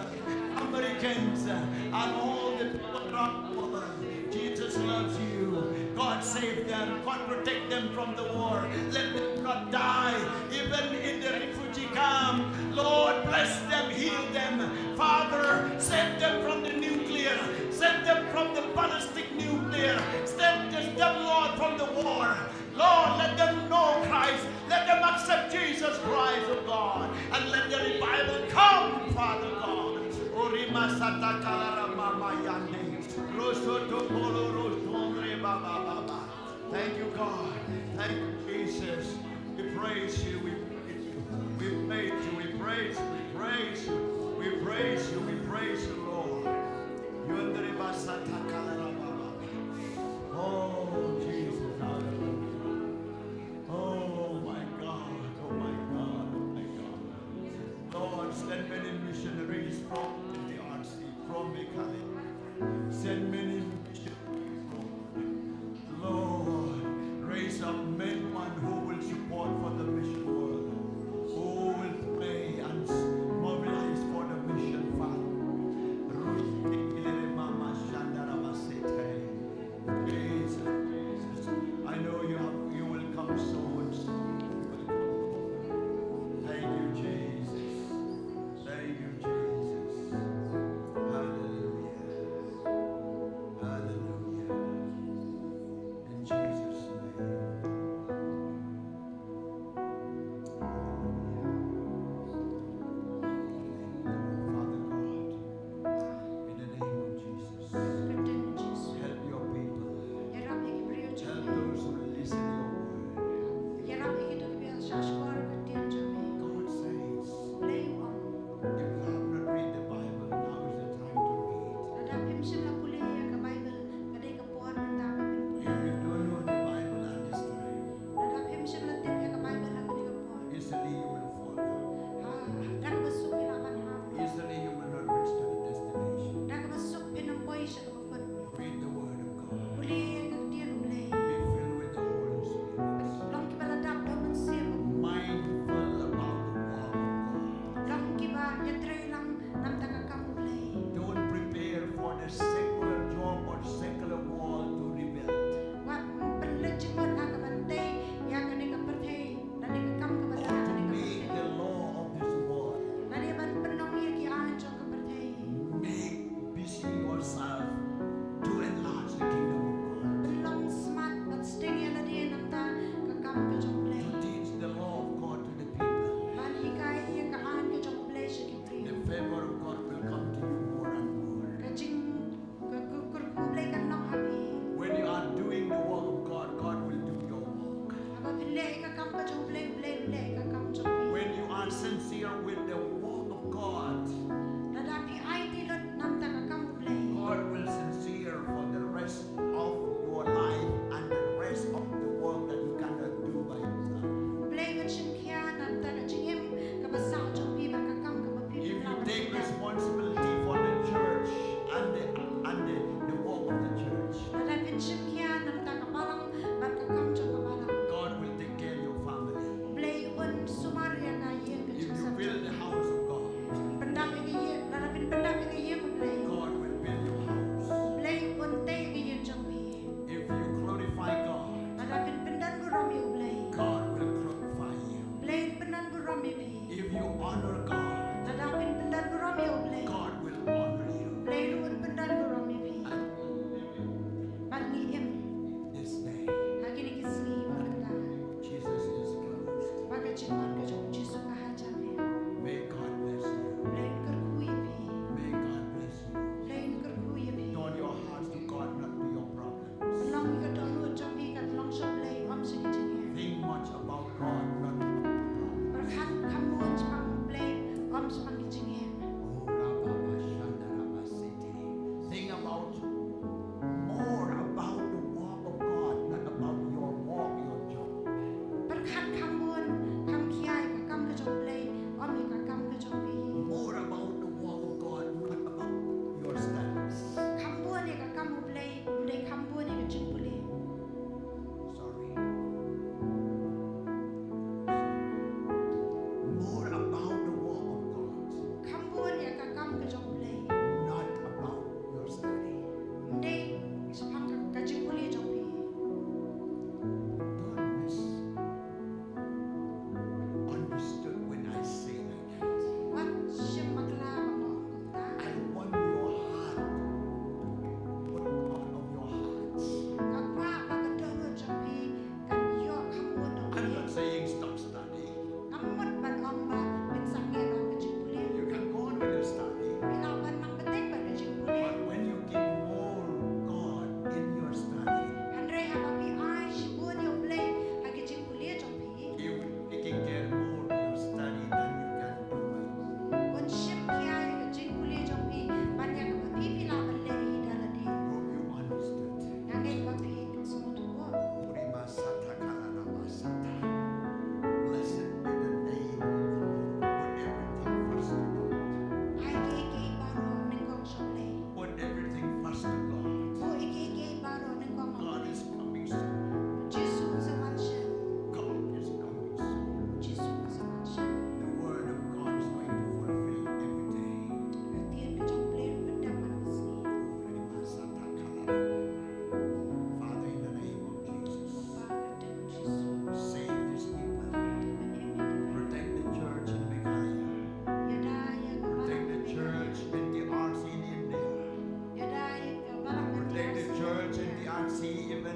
Americans and all the people around the world. Jesus loves you. God save them. God protect them from the war. Let them not die. Even in the refugee camp. Lord, bless them. Heal them. Father, save them from the nuclear. Save them from the ballistic nuclear. Save them, Lord, from the war. Lord, let them know Christ. Let them accept Jesus Christ, oh God. And let the revival come, Father God. Thank you, God. Thank you, Jesus. We praise you. We praise you. We praise you. We praise you. We praise you. We praise you. We praise you, Lord. Oh, Jesus. Hallelujah. Oh, my God. Oh, my God. Oh, my God. Lord, send many missionaries from the RC, from Mekali. Send many missionaries, Lord. Raise up men who will support for the mission world, who will pray and mobilize for the mission, Father.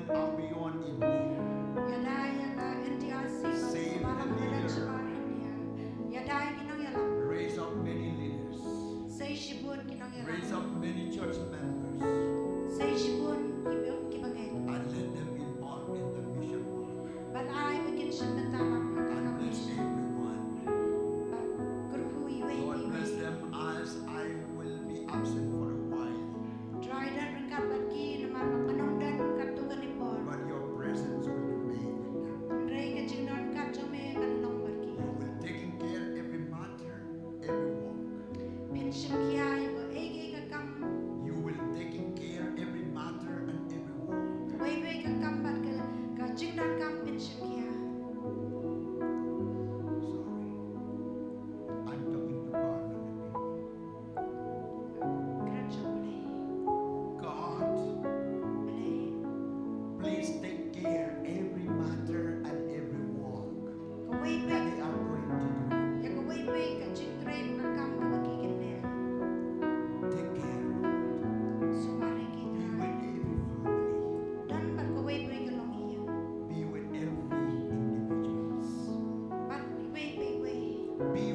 morning or beyond evening. Save the leaders. Raise up many leaders. Raise up many church members. And let them involved in the mission work. And bless everyone. Lord, bless them as I will be absent for a while. But your presence will remain with them. You will take care of every matter, every walk. You will take care of every matter and every walk. Sorry. I'm talking to God, not the people. God, please take care of every matter and every walk that they are going to do. Take care, Lord. Be with every family. Be with every individual. Be